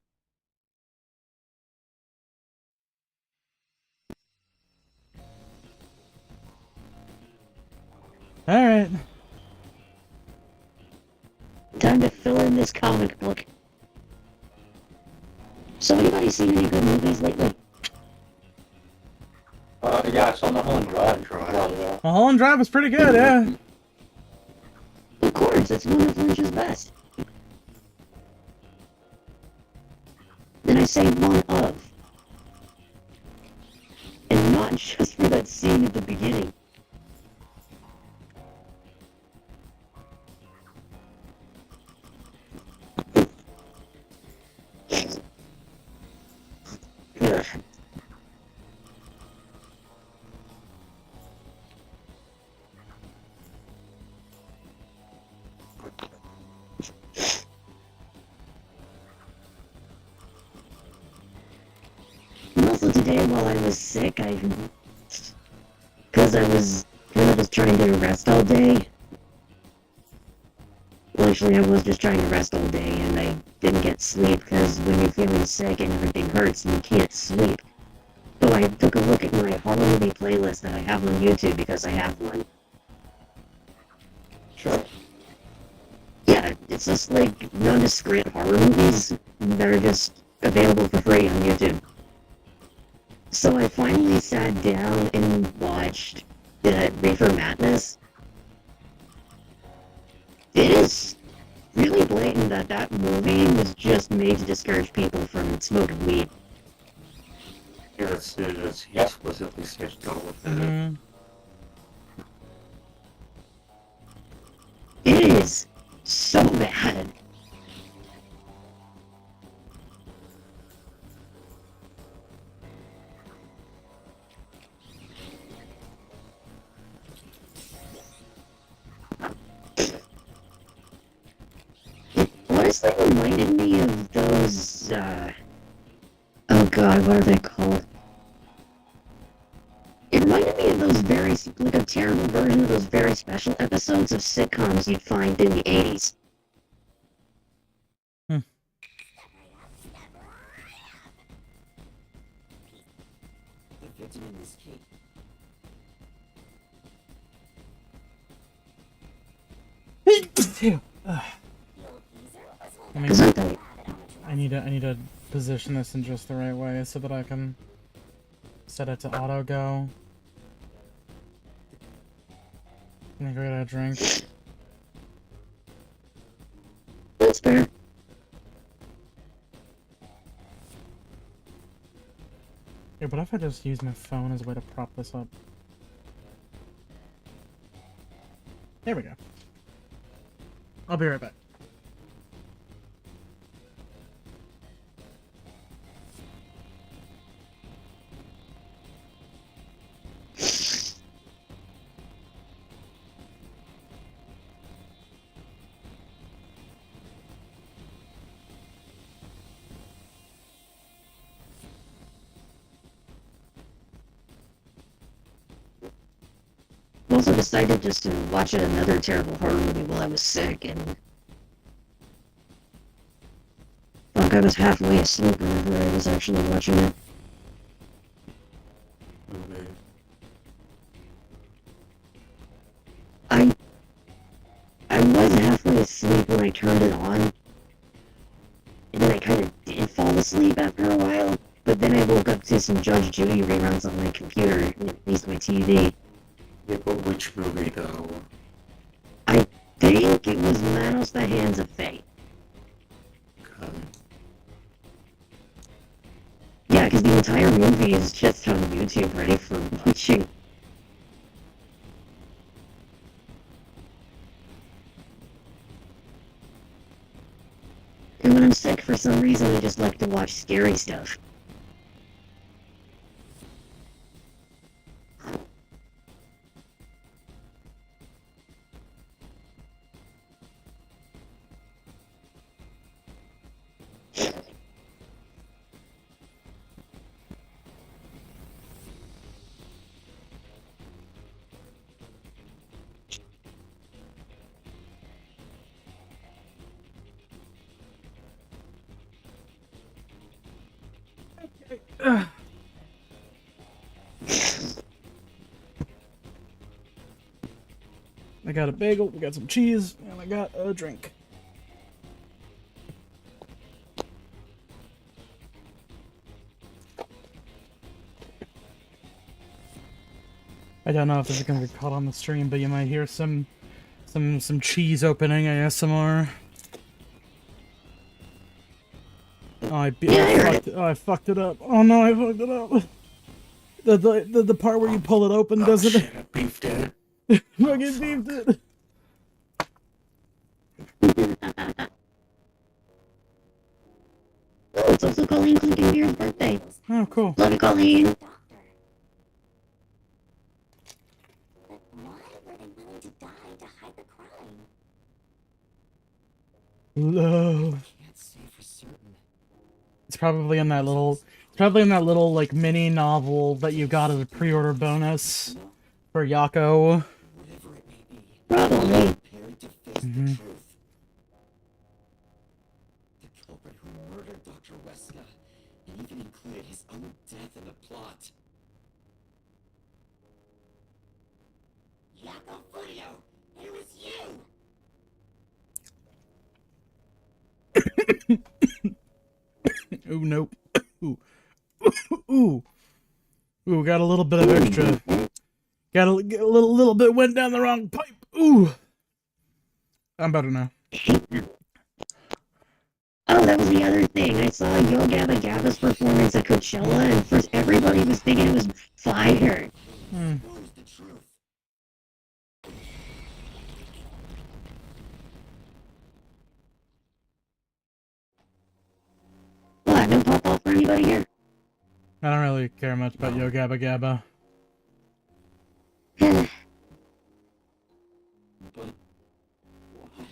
Alright. Time to fill in this comic book. So anybody seen any good movies lately? Yeah, I saw Mulholland Drive. Yeah. Mulholland Drive was pretty good, yeah. Of course, it's one of Lynch's best. Then I say one of. And not just for that scene at the beginning. Ugh. And also today, while I was sick, because I was kind of just trying to rest all day. Well, actually, I was just trying to rest all day, and I didn't get sleep, because when you're feeling sick and everything hurts, you can't sleep. So I took a look at my horror movie playlist that I have on YouTube, because I have one. Sure. Yeah, it's just like nondescript horror movies that are just available for free on YouTube. So I finally sat down and watched Reefer Madness. It is really blatant that that movie was just made to discourage people from smoking weed. Yes, it is. He explicitly said go with it. Mhm. It is so bad. It honestly reminded me of those, oh god, what are they called? It reminded me of those very, like a terrible version of those very special episodes of sitcoms you'd find in the 80s. The victim in this case. Let me, Gesundheit. I need to position this in just the right way so that I can set it to auto go. Let me go get a drink. That's fair. Yeah, but if I just use my phone as a way to prop this up? There we go. I'll be right back. I also decided just to watch another terrible horror movie while I was sick, and fuck, I was halfway asleep whenever I was actually watching it. Movie. I was halfway asleep when I turned it on, and then I kind of did fall asleep after a while, but then I woke up to some Judge Judy reruns on my computer, and at least my TV. Yeah, but which movie though? I think it was Manos the Hands of Fate. Yeah, because the entire movie is just on YouTube ready for watching. And when I'm sick, for some reason, I just like to watch scary stuff. I got a bagel, we got some cheese, and I got a drink. I don't know if this is gonna get caught on the stream, but you might hear some cheese opening ASMR. Oh, I fucked it up. Oh no, I fucked it up. The part where you pull it open doesn't. Shit, I beefed it. Fucking beefed it. Oh, it's also Colleen Clinkenbeard's birthday. Oh, cool. Love you, Colleen. Doctor. But why were they willing to die to hide the crime? Love. Can't say for certain. It's probably in that little. It's probably in that little like mini novel that you got as a pre-order bonus for Yako. Whatever it may be, Probably. prepared to face Mhm. the truth. The culprit who murdered Dr. Weska, and even included his own death in the plot. Yako Furio, it was you! Ooh, nope. Ooh. Ooh. Ooh, got a little bit of extra. Got a little bit went down the wrong pipe. Ooh. I'm better now. Oh, that was the other thing. I saw Yo Gabba Gabba's performance at Coachella, and first everybody was thinking it was fire. Hmm. Knows the truth. What, no pop-off for anybody here? I don't really care much about Yo Gabba Gabba. But why?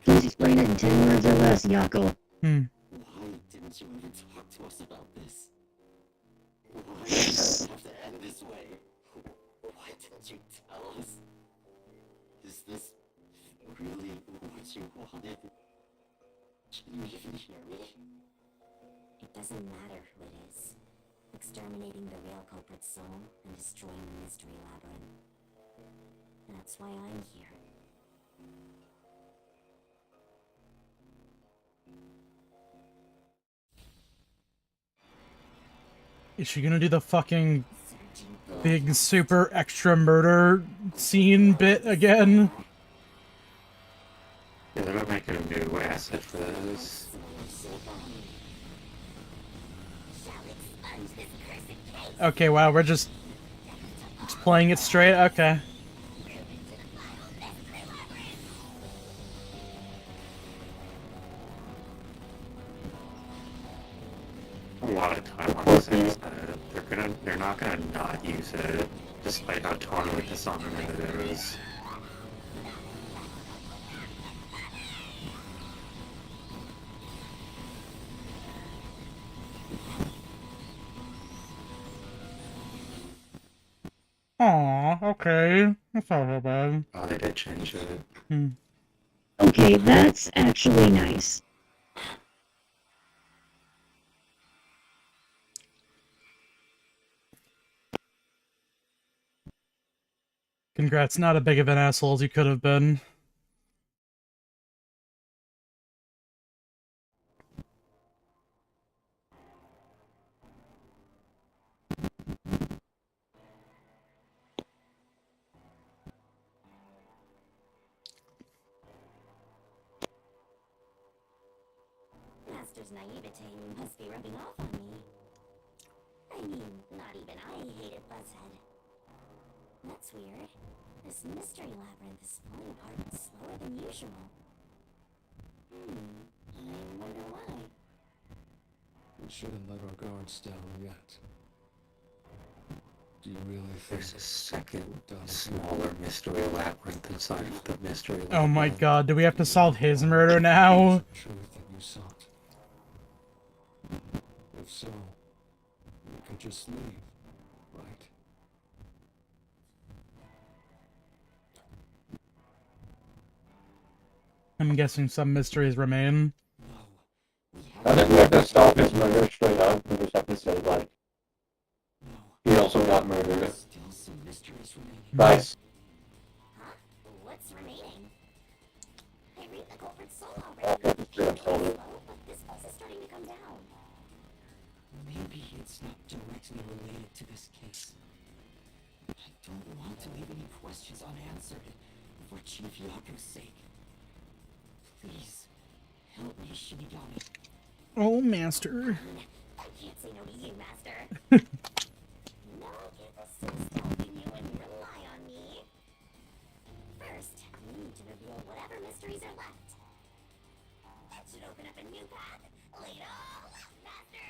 Please explain it in 10 words or less, Yako. Hmm. Why didn't you even talk to us about this? Why did it have to end this way? Why didn't you tell us? Is this really what you wanted? Can you even hear me? It doesn't matter who it is. Exterminating the real culprit's soul and destroying the mystery labyrinth. That's why I'm here. Is she gonna do the fucking Searching big super extra murder scene bit again? Yeah, they're making a new asset for this. shall expunge this cursed case. Okay, wow, we're just playing it straight. Okay. lot of time on this instead. They're not gonna not use it, despite how tonally dishonoured it is. Aw, okay. That's not so bad. Oh, they did change it. Okay, that's actually nice. Congrats, not as big of an asshole as you could have been. Master's naivete must be rubbing off on me. I mean, not even I hated Buzzhead. That's weird. This mystery labyrinth is falling apart slower than usual. I wonder why. We shouldn't let our guards down yet. Do you really think There's a second, smaller mystery labyrinth inside of the mystery labyrinth. Oh my god, do we have to solve his murder now? truth that you sought? If so, we could just leave, right? I'm guessing some mysteries remain. I think we have to stop his murder straight up. We just have to say, like, he also got murdered. Still some mysteries remaining. Nice. Huh? What's remaining? I read the culprit's soul already. Okay, just straight up told it. Slow, but this pulse is starting to come down. Maybe it's not directly related to this case. I don't want to leave any questions unanswered for Chief Yaku's sake. Please, help me, Shinigami. Oh, Master. I can't say no to you, Master. No, get the system in you and rely on me. First, we need to reveal whatever mysteries are left. That should open up a new path. Lead all, Master.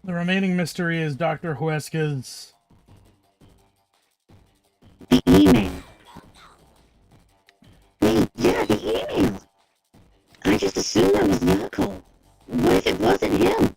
The remaining mystery is Dr. Huesca's... The email. Wait, yeah, the email. I just assumed that was Yako. What if it wasn't him?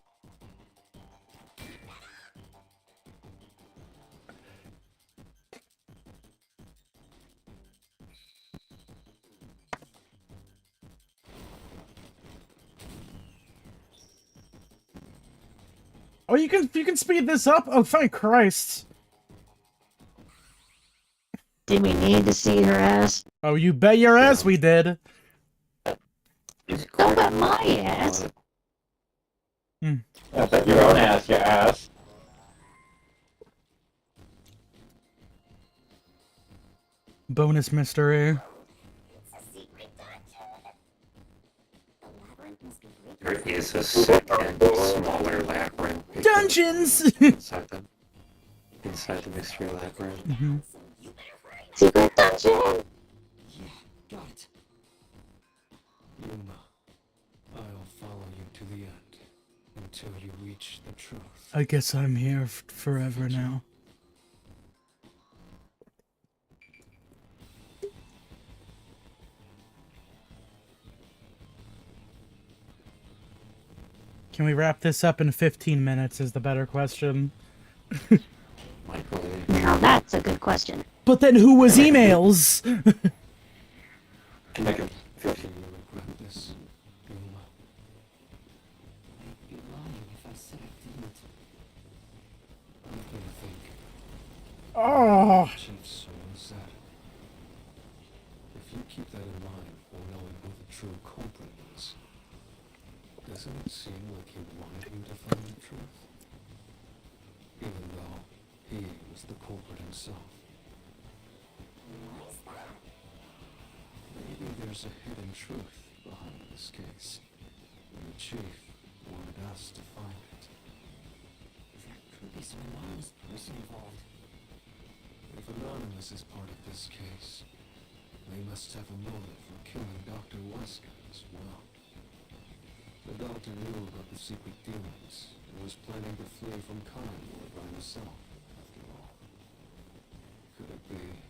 Oh, you can speed this up? Oh, thank Christ. Did we need to see her ass? Oh, you bet your ass we did. Don't bet my ass. I bet your own ass, your ass. Bonus mystery. It's a secret dungeon. The labyrinth must be There is a second, smaller labyrinth. Dungeons! Inside the mystery labyrinth. Secret dungeon. Yeah, got it. Yuma, I'll follow you to the end until you reach the truth. I guess I'm here forever now. Can we wrap this up in 15 minutes is the better question. Michael, Now that's a good question. But then who was emails? can make it 15. You regret this, Yuma. I'd be lying if I said I didn't. I've been thinking. Oh. Chief Soren said. If you keep that in mind while knowing who the true culprit is, doesn't it seem like he wanted you to find the truth? Even though he was the culprit himself. What is that? Maybe there's a hidden truth behind this case. chief wanted us to find it. There could be some anonymous person involved. If Anonymous is part of this case, they must have a motive for killing Dr. Wesker as well. The doctor knew about the secret dealings and was planning to flee from Conwood by himself, after all. Could it be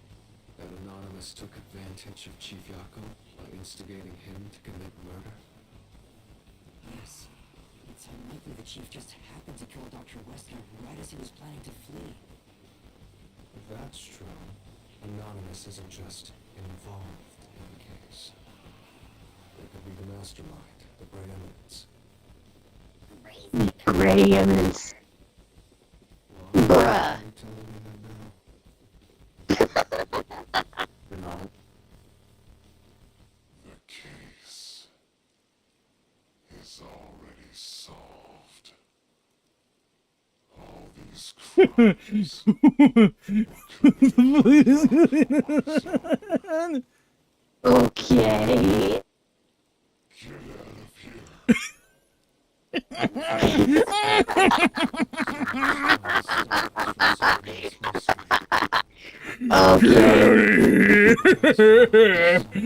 that Anonymous took advantage of Chief Yako by instigating him to commit murder? Yes. It's unlikely the chief just happened to kill Dr. Wesker right as he was planning to flee. If that's true, Anonymous isn't just involved in the case. They could be the mastermind, the Grey Eminence. Gray eminence. Why Bruh. are you telling me that now? You're not. The case is already solved. All these crimes Okay.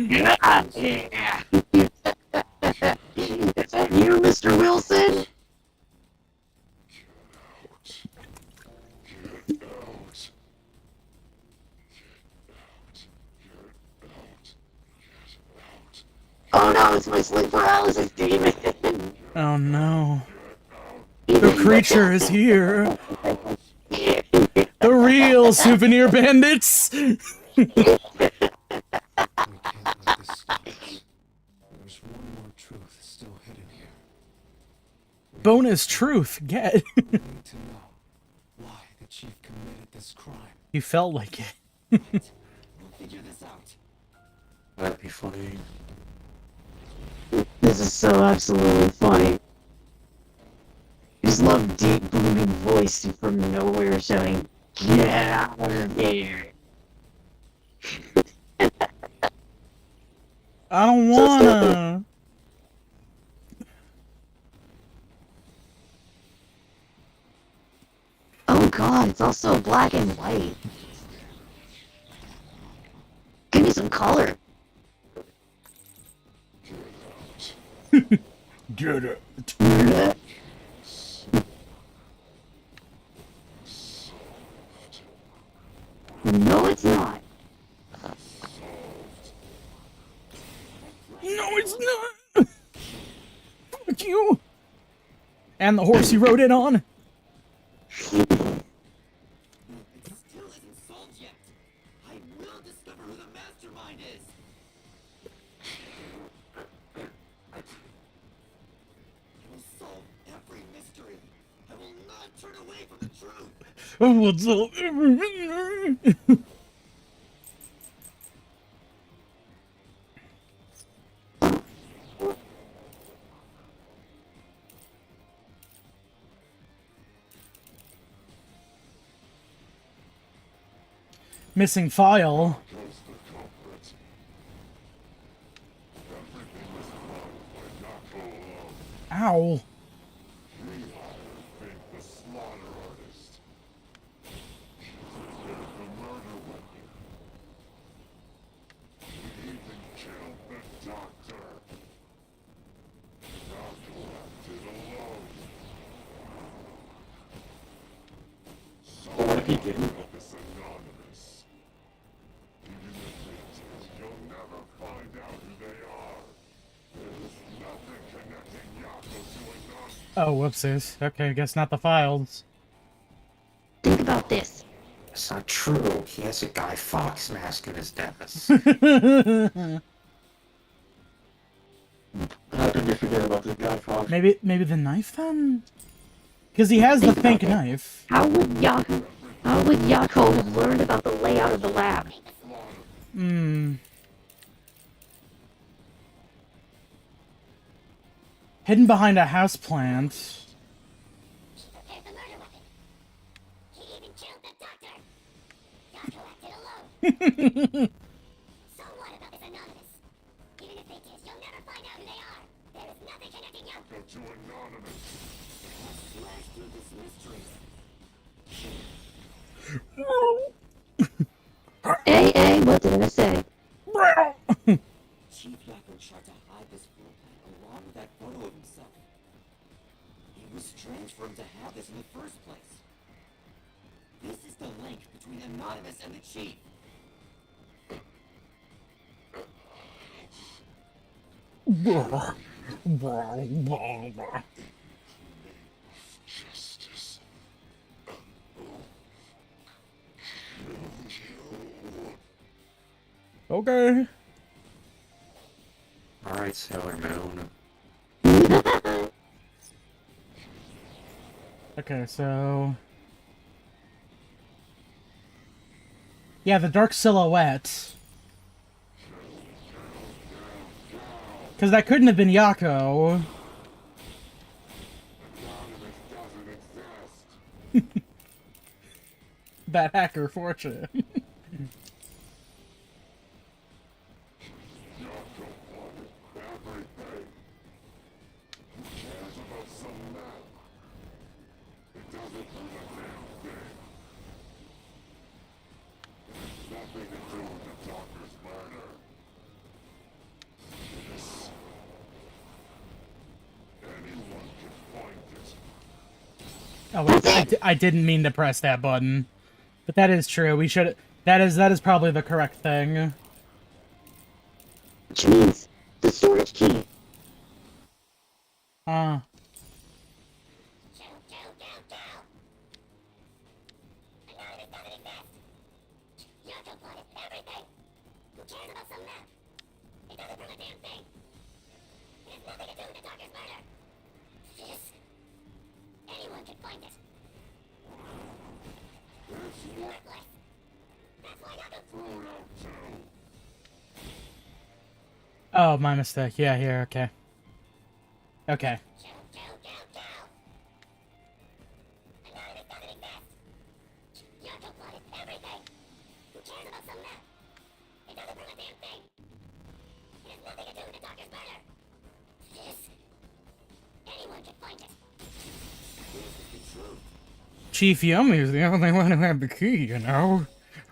get out of here. Okay. Is that you, Mr. Wilson? Get out. Oh no, it's my sleep paralysis demon. Oh no. The creature is here. The real souvenir bandits. We can't let this stop us. There's one more truth still hidden here. Bonus truth. Get. We need to know why the chief committed this crime. You felt like it. We'll figure this out. That'd be funny. This is so absolutely funny. I just love deep booming voice from nowhere shouting, "Get out of here!" I don't wanna. Oh god, it's also black and white. Give me some color. Get it. No, it's not. No, it's not. Fuck you. And the horse you rode in on. It still isn't solved yet. I will discover who the mastermind is. I will solve every mystery. I will not turn away from the truth. What's up? Missing file. comes the culprit. Everything was done by Yako alone. Ow. He hired Fink the slaughter artist. He prepared the murder weapon. He even killed the doctor. Yako acted alone. So what if he didn't? This anonymous. Even if they did, you'll never find out who they are. There's nothing connecting Yako to anonymous. Oh, whoopsies. Okay, guess not the files. Think about this. That's not true. He has a Guy Fawkes mask in his desk. How did you forget about this guy, Fox? maybe the knife then? Because he has the fake knife. How would Yako have learned about the layout of the lab? Hmm. Hidden behind a houseplant. Prepared the murder weapon. He even killed the doctor. Yako acted alone. So what about this anonymous? Even if they did, you'll never find out who they are. There is nothing connecting Yako to Anonymous. Smash through this mystery. Hey, what did I say? Chief Yako tried to hide this floor plan along with that photo of himself. It was strange for him to have this in the first place. This is the link between Anonymous and the Chief. Justice. Okay. Alright, Sailor Moon. Okay, so... Yeah, the dark silhouette. Because that couldn't have been Yako. That hacker fortune. Yako wanted everything. Who cares about some map? It doesn't mean a damn thing. It has nothing to do with the doctor's murder. This... Anyone can find it. Oh, wait, I didn't mean to press that button. But that is true. We should... That is probably the correct thing. Which means the storage key. Go. Anonymous doesn't exist. Yako wanted everything. Who cares about some map? It doesn't prove a damn thing. It has nothing to do with the doctor's murder. This... Anyone can find it. It's worthless. That's why Yako threw it out too. Oh, my mistake. Yeah, here, okay. Okay. Go. Anonymous doesn't exist. Yako wanted everything. Who cares about some map? It doesn't prove a damn thing. It has nothing to do with the doctor's murder. This... Anyone can find it. This is the truth. Chief Yummy is the only one who had the key, you know?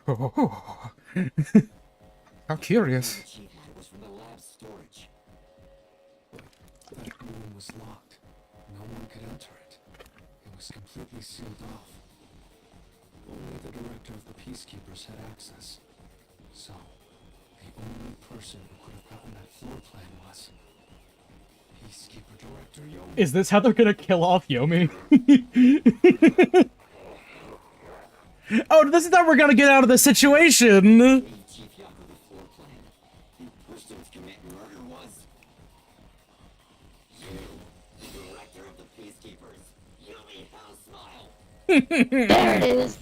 Oh. How curious. The Chief had was from the lab storage. That room was locked. No one could enter it. It was completely sealed off. Only the director of the Peacekeepers had access. So, the only person who could have gotten that floor plan was Peacekeeper Director Yomi. Is this how they're gonna kill off Yomi? Oh, this is how we're gonna get out of this situation! Gave Chief Yako the floor plan. Who pushed him to commit murder was... you, the director of the Peacekeepers. Yumi House Smile. There it is.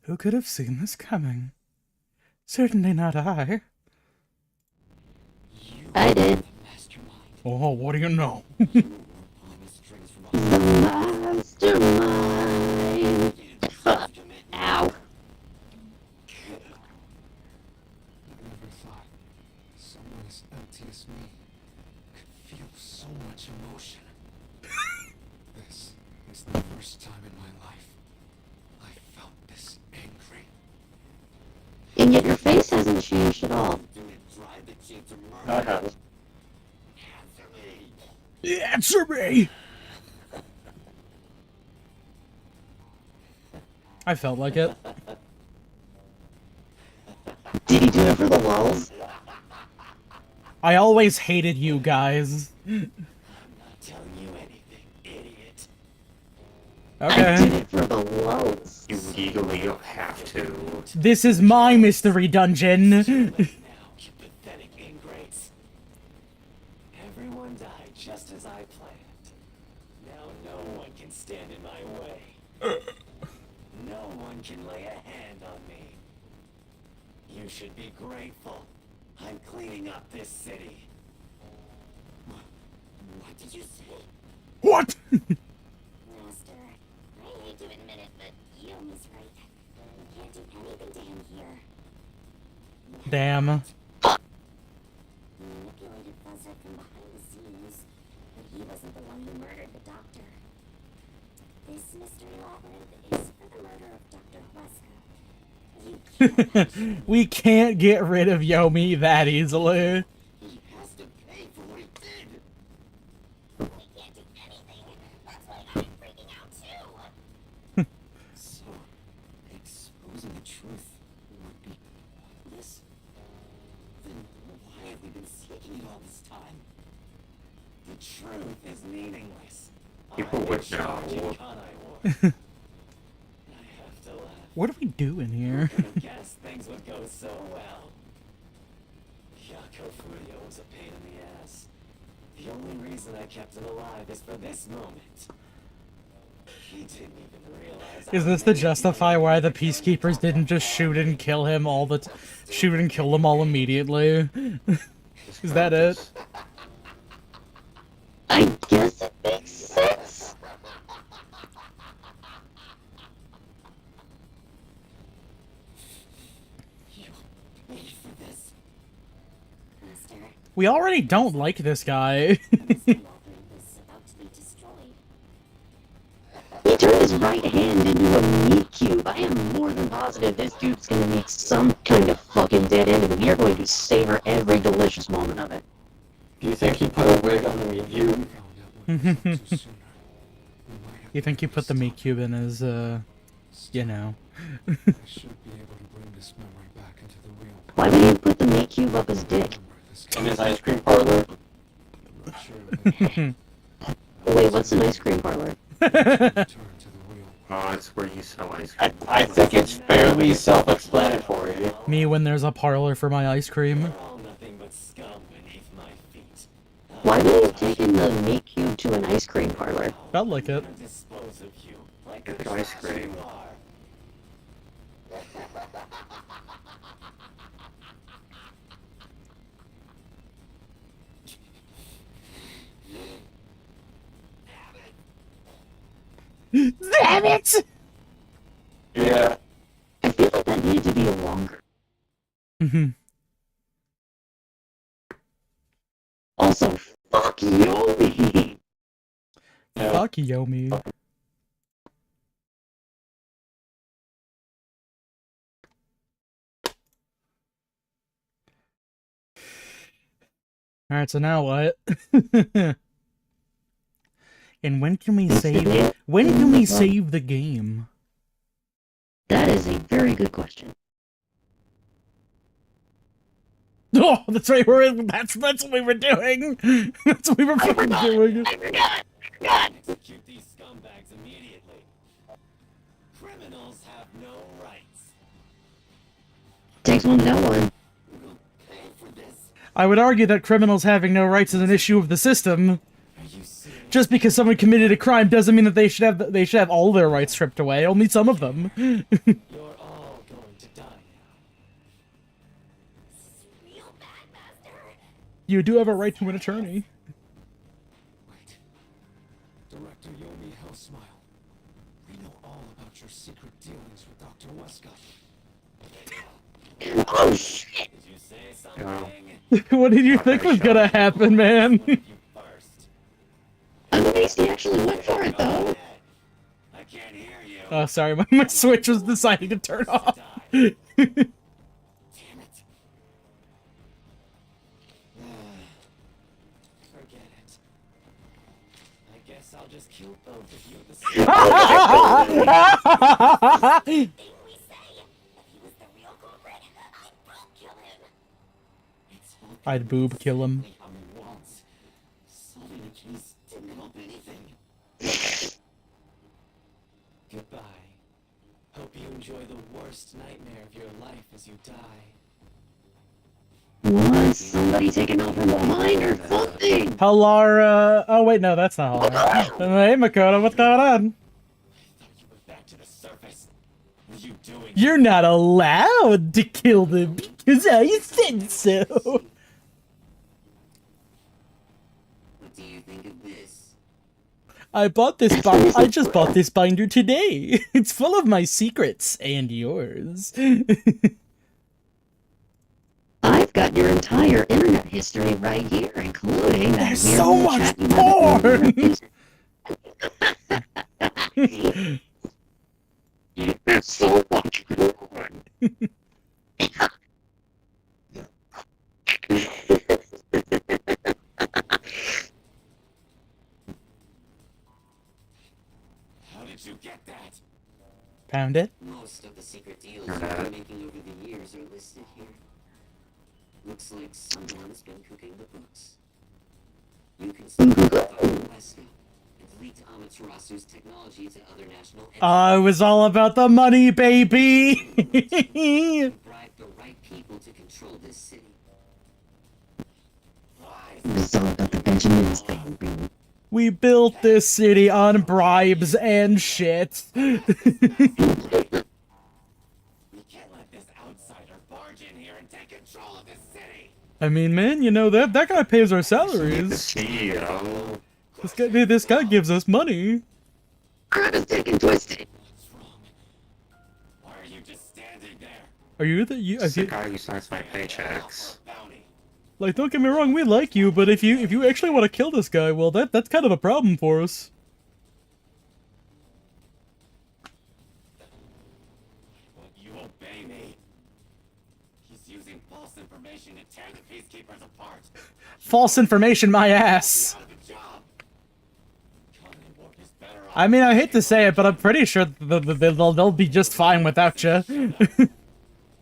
Who could have seen this coming? Certainly not I. I did. Mastermind. Oh, what do you know? You were pulling the strings from The mastermind. Ow. I never thought someone as empty as me could feel so much emotion. This is the first time in my life I felt this angry. And yet your face hasn't changed at all. Did it drive the Chief to I murder? have. Answer me. Answer me! I felt like it. Did he do it for the lulz? I always hated you guys. I'm not telling you anything, idiot. I did Okay. it for the lulz. You legally have to. This is my mystery dungeon. Now, you pathetic ingrates. Everyone died just as I planned. Now no one can stand in my way. No one can lay a hand on me. You should be grateful. I'm cleaning up this city. What did you say? What? Master, I hate to admit it, but Yomi's right. We can't do anything to him here. Damn. He manipulated Fuzzer from behind the scenes, but he wasn't the one who murdered the doctor. This mystery labyrinth is for the murder of Dr. Huesca. You can't actually. We can't get rid of Yomi that easily. He has to pay for what he did. We can't do anything. That's why I'm freaking out too. So, exposing the truth would be pointless? Then why have we been seeking it all this time? The truth is meaningless. People would know. I have to laugh. What are we doing here? I guess things would go so well. Yako Furio was a pain in the ass. The only reason I kept him alive is for this moment. He didn't even realize. Is this to justify why the peacekeepers didn't just shoot and kill him all the shoot and kill them all immediately? Is that it? I guess it makes sense. You paid for this. Master, We already don't like this guy. this labyrinth is about to be destroyed. He turned his right hand into a meat cube. I am more than positive this dude's gonna meet some kind of fucking dead end, and we are going to savor every delicious moment of it. Do you think he put a wig on the review? You think you put the meat cube in his, you know. I should be able to bring this memory back into the real world. Why would you put the meat cube up his dick? In his ice cream parlor? I'm not sure if I Wait, what's an ice cream parlor? return to the real world. Oh, it's where you sell ice cream. I think it's fairly self-explanatory. Me when there's a parlor for my ice cream. We're all nothing but scum beneath my feet. Why would you have taken the meat cube to an ice cream parlor? Felt like it. I'm gonna dispose of you like It's the ice trash cream. you are. Damn it! Yeah. I feel like that needed to be longer. Also, fuck Yomi! Yeah. Fuck Yomi. Alright, so now what? And when can we save the game? That is a very good question. Oh, that's right, that's what we were doing! That's what we were fucking doing! I forgot! Execute these scumbags immediately. Criminals have no rights. Takes one to know one. We'll pay for this. I would argue that criminals having no rights is an issue of the system. Are you serious? Just because someone committed a crime doesn't mean that they should have all their rights stripped away, only some of them. You're all going to die now. This is real bad, Master. You do have a right to an attorney. Wait. Director Yomi Hellsmile. We know all about your secret dealings with Dr. Westcott. Oh shit! Did you say No. something? What did you think was gonna happen, man? You first. I'm amazed he actually went for it, though. I can't hear you. Oh, sorry, my Switch was deciding to turn off. Damn it. Forget it. I guess I'll just kill both of you at the same Thing we say. If he was the real culprit, I will kill him. It's all I'd boob kill him. exactly how he wants. Solving the case didn't help anything. Goodbye. Hope you enjoy the worst nightmare of your life as you die. Was somebody taking out from behind or something? Halara. Oh, wait, no, that's not Halara. Hey, Makoto, what's going on? I thought you were back to the surface. What are you doing? You're not allowed to kill them because I said so. What do you think of this? I bought this I just bought this binder today. It's full of my secrets and yours. I've got your entire internet history right here, including that There's weird so little much chat you have. There's so much porn. How did you get that? Found it? Most of the secret deals we've been making over the years are listed here. Looks like someone's been cooking the books. You can still West now and leak Amaterasu's technology to other national entities. Oh, it was all about the money, baby! You bribe the right people to control this city. It's all about the Benjamins thing. We built this city on bribes and shit. We can't let this outsider barge in here and take control of this city. I mean, man, you know, that guy pays our The salaries. CEO. This guy gives us money. Crap is taken twisted. What's wrong? Why are you just standing there? Are you the It's the guy who signs my paychecks. Bounty. like? Don't get me wrong, we like you, but if you actually want to kill this guy, well, that's kind of a problem for us. Will you obey me? He's using false information to tear the peacekeepers apart. False information, my ass. Out of a job. Colony Warp is better off. I mean, I hate to say it, but I'm pretty sure they'll be just fine without you.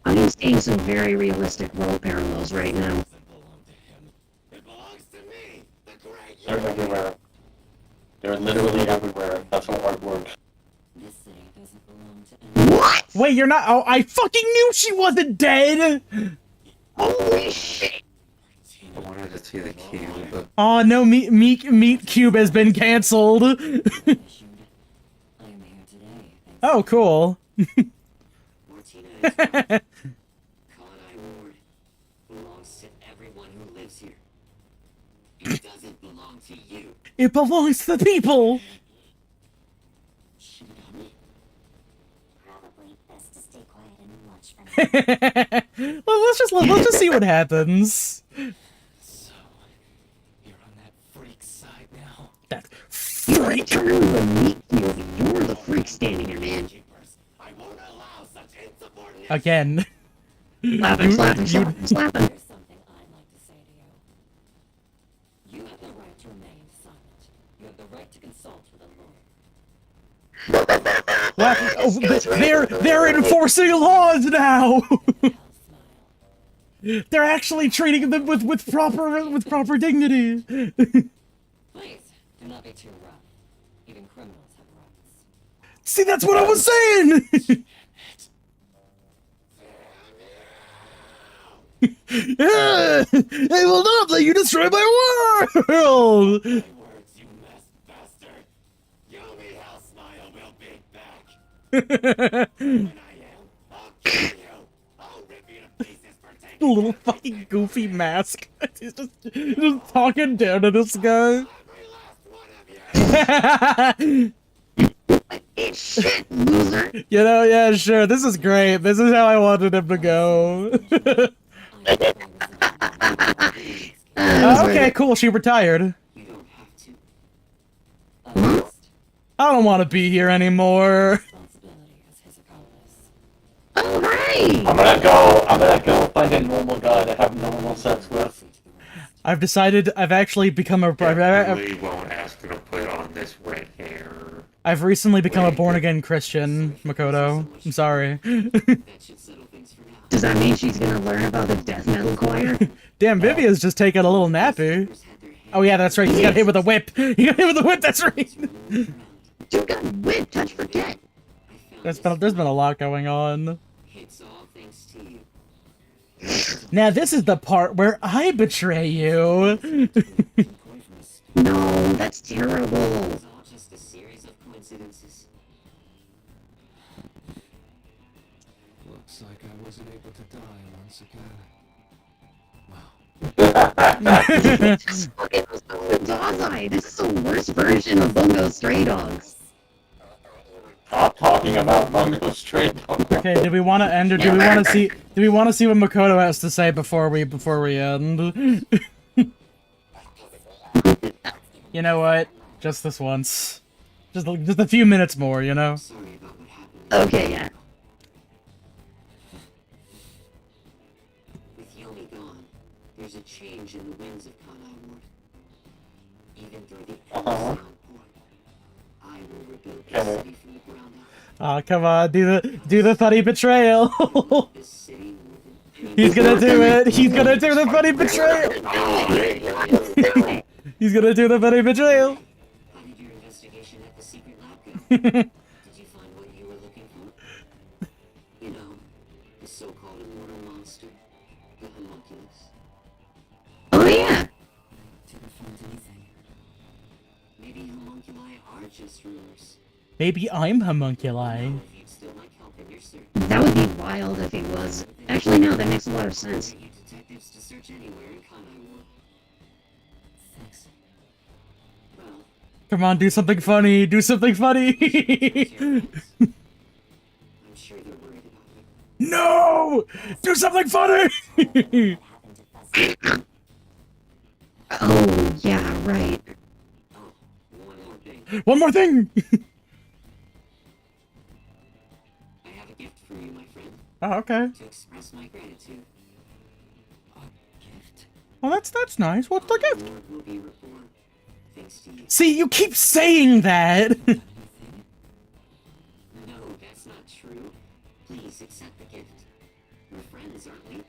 I'm seeing some very realistic world parallels right now. Doesn't belong to him. It belongs to me, the great They're everywhere. They're literally everywhere. That's how art works. This city doesn't belong to anyone. What? Wait, you're not? Oh, I fucking knew she wasn't dead. Holy shit! I wanted to see the cube. Oh no, Meat Cube has been canceled. I am here today. Oh, cool. Martina is right. Colony Ward belongs to everyone who lives here. It doesn't belong to you. It belongs to the people. Probably best to stay quiet and watch for now. Well, let's just see what happens. So, you're on that freak side now. That You're freak. eternally the meat cube. You're the freak standing here, man. Keepers, I won't allow such insubordination. Again. Slap him, slap him, slap him, slap him. There's something I'd like to say to you. You have the right to remain silent. You have the right to consult with a lawyer. What? Oh, they're enforcing laws now. Hell smile. They're actually treating them with proper dignity. Please, do not be too rough. Even criminals have rights. See, that's what I was saying. I will not let you destroy my world. My words, you mess bastard. Yomi Hell Smile will be back. When I am, I'll kill you. I'll rip you to pieces for taking The little everything fucking from goofy me. mask. He's just talking down to this guy. Every last one of you. Eat shit, loser. You know, yeah, sure. This is great. This is how I wanted him to go. Okay, cool. She retired. You don't have to. Honest I don't want to be here anymore. responsibility as his accomplice. Oh, hey! I'm gonna go find a normal guy to have normal sex with. I've decided. I've actually become a. Definitely won't ask her to put on this red hair. I've recently become a born again Christian, Makoto. I'm sorry. That should settle things for now. Does that mean she's gonna learn about the death metal choir? Damn, Vivia's just taking a little nappy. Had their hand Oh yeah, that's right. He got hit with a whip. He got hit with a whip. That's right. Dude got whipped, how'd you forget? There's been a lot going on. It's all thanks to you. Now this is the part where I betray you. No, that's terrible. It's all just a series of coincidences. Looks like I wasn't able to die once again. Wow. Just fucking was the Dazai! This is the worst version of Bungo Stray Dogs. Stop talking about Bungo Stray Dogs. Okay, do we want to end or do we want to see? Do we want to see what Makoto has to say before we end? You know what? Just this once. Just a few minutes more, you know? Sorry about what happened. Okay, yeah. With Yomi gone, there's a change in the winds of Kanai Ward. Even through the end of Sound Port, I will rebuild this city from the ground up. Aw, come on, do the funny betrayal. This city more than He's gonna do it. He's gonna do the funny betrayal. He's gonna do the funny betrayal. How did your investigation at the secret lab go? Did you find what you were looking for? You know, the so-called immortal monster, the homunculus. Oh yeah! Didn't find anything. Maybe homunculi are just rumors. Maybe I'm homunculi. If you'd still like help in your search, That would be wild if he was. Actually, no, that makes a lot of sense. you detectives to search anywhere in Kanai Ward. Thanks. Well, Come on, do something funny. Do something funny. I'm sure they're worried about you. No! Do something funny. Oh, yeah, right. Oh, one more thing. One more thing. I have a gift for you, my friend, Oh, okay. to express my gratitude. A gift? Well, that's nice. What's the gift? Ward will be reborn, thanks to you. See, you keep saying that. Anything? No, that's not true. Please accept the gift. We're friends, aren't we?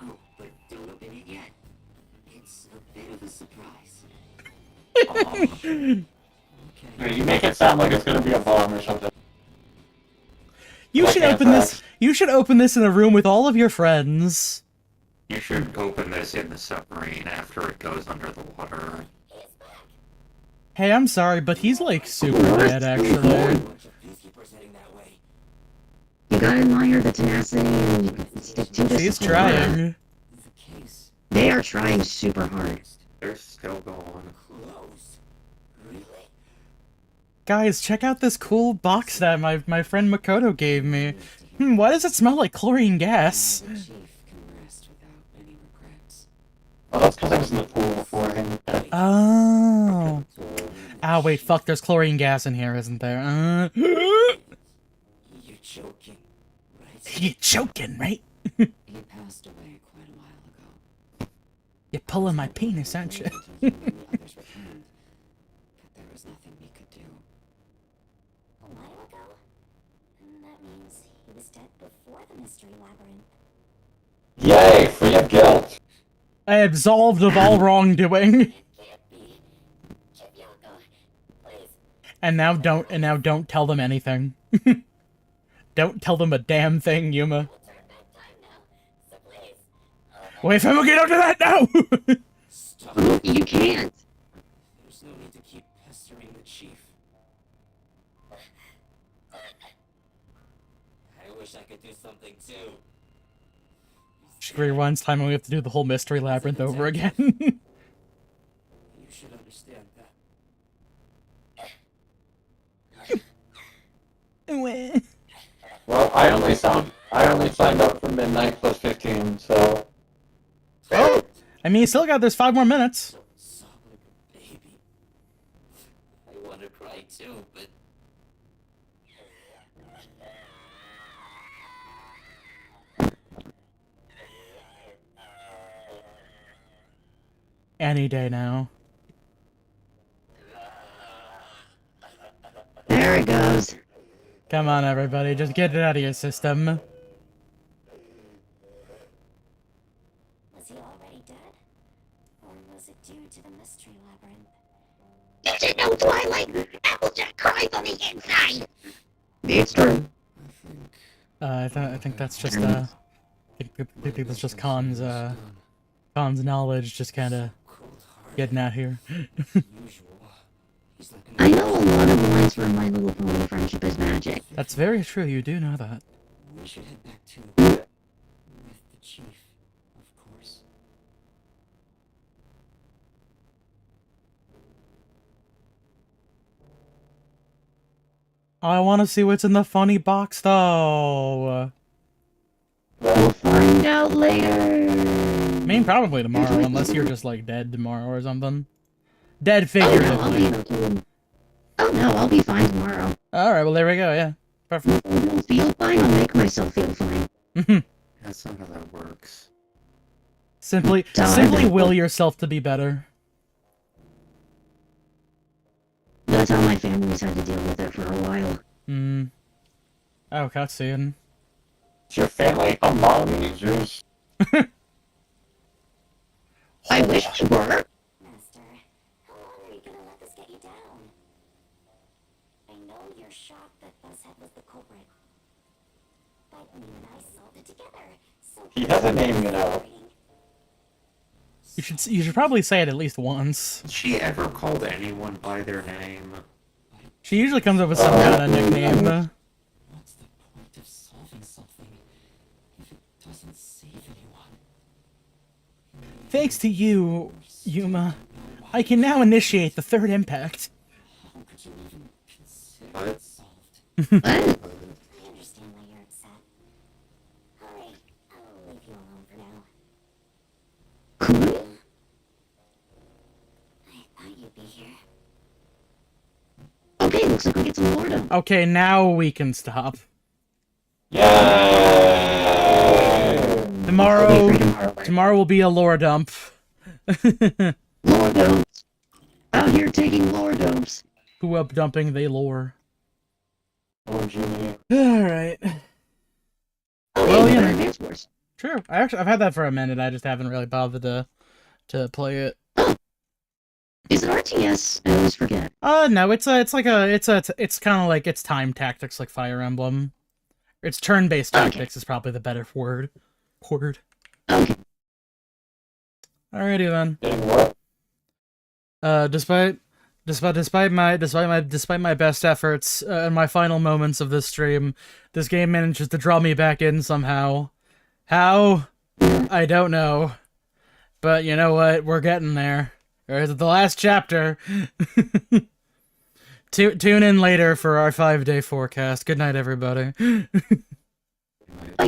Oh, but don't open it yet. It's a bit of a surprise. You make it sound like it's gonna be a bomb or something. You Like should open this. anthrax. You should open this in a room with all of your friends. You should open this in the submarine after it goes under the water. Hey, I'm sorry, but he's like super dead, actually. Bunch of peacekeepers heading that way. You gotta admire the tenacity and stick to this. He's trying. The case. They are trying super hard. They're still going. Close. Really? Guys, check out this cool box that my friend Makoto gave me. Why does it smell like chlorine gas? The chief can rest without any regrets. Well, that's because I was in the pool beforehand. Oh. Ah, wait, fuck, there's chlorine gas in here, isn't there? You're joking, right? You're joking, right? He passed away quite a while ago. You're pulling my penis, aren't you? Until the others returned, but there was nothing we could do. A while ago? That means he was dead before the mystery labyrinth. Yay, free of guilt. I absolved of all wrongdoing. Can't be. Chibyoko, please. And now don't tell them anything. Don't tell them a damn thing, Yuma. We'll turn back time now. So please. Wait, Family, don't do that now! Stop. Oh, you can't. There's no need to keep pestering the chief. I wish I could do something too. She rewinds time and we have to do the whole mystery labyrinth over again. You should understand that. Well, I only signed up for midnight plus 15, so. I mean, you still got there's 5 more minutes. Don't sob like a baby. I want to cry too, but Any day now. There it goes. Come on, everybody, just get it out of your system. Was he already dead? Or was it due to the mystery labyrinth? You should know Twilight. Applejack cries on the inside. It's true. I think I think that's just I think that's just Khan's knowledge just kind of cold-hearted, getting out here. usual. He's like an I know a lot of lines from My Little Pony Friendship is Magic. That's very true. You do know that. We should head back to with the chief, of course. I want to see what's in the funny box, though. We'll find out later. I mean, probably tomorrow, unless you're just, like, dead tomorrow or something. Dead Oh no, I'll figuratively. be. Oh no, I'll be fine tomorrow. Alright, well, there we go, yeah. Perfect. If I don't feel fine, I'll make myself feel fine. That's not how that works. Simply will yourself to be better. That's how my family's had to deal with it for a while. Oh, cutscene. Is your family among users? I wish we were. Master, how long are you gonna let this get you down? I know you're shocked that Buzzhead was the culprit. But you and I solved it together, so... He has a name, you know. You should probably say it at least once. Did she ever called anyone by their name? She usually comes up with some kind of nickname. What's the point of solving something if it doesn't save anyone? Thanks to you, Yuma, I can now initiate the third impact. How could you even consider What? it solved? What? I understand why you're upset. Alright, I'll leave you alone for now. Cool. I thought you'd be here. Okay, looks like we get some lore done. Okay, now we can stop. Yay! Tomorrow will be a lore dump. Lore dumps. Out here taking lore dumps. Who up dumping they lore. Oh, Jimmy. Alright. Oh, Well, hey, you we got know. Advance Wars. True. I've had that for a minute, I just haven't really bothered to play it. Is it RTS? I always forget. No, it's kind of like it's time tactics like Fire Emblem. It's turn-based Okay. tactics is probably the better word. Okay. Alrighty then. Getting what? Despite my best efforts and my final moments of this stream, this game manages to draw me back in somehow. How? I don't know. But you know what? We're getting there. Or is it the last chapter? Tune in later for our 5-day forecast. Good night, everybody. Bye.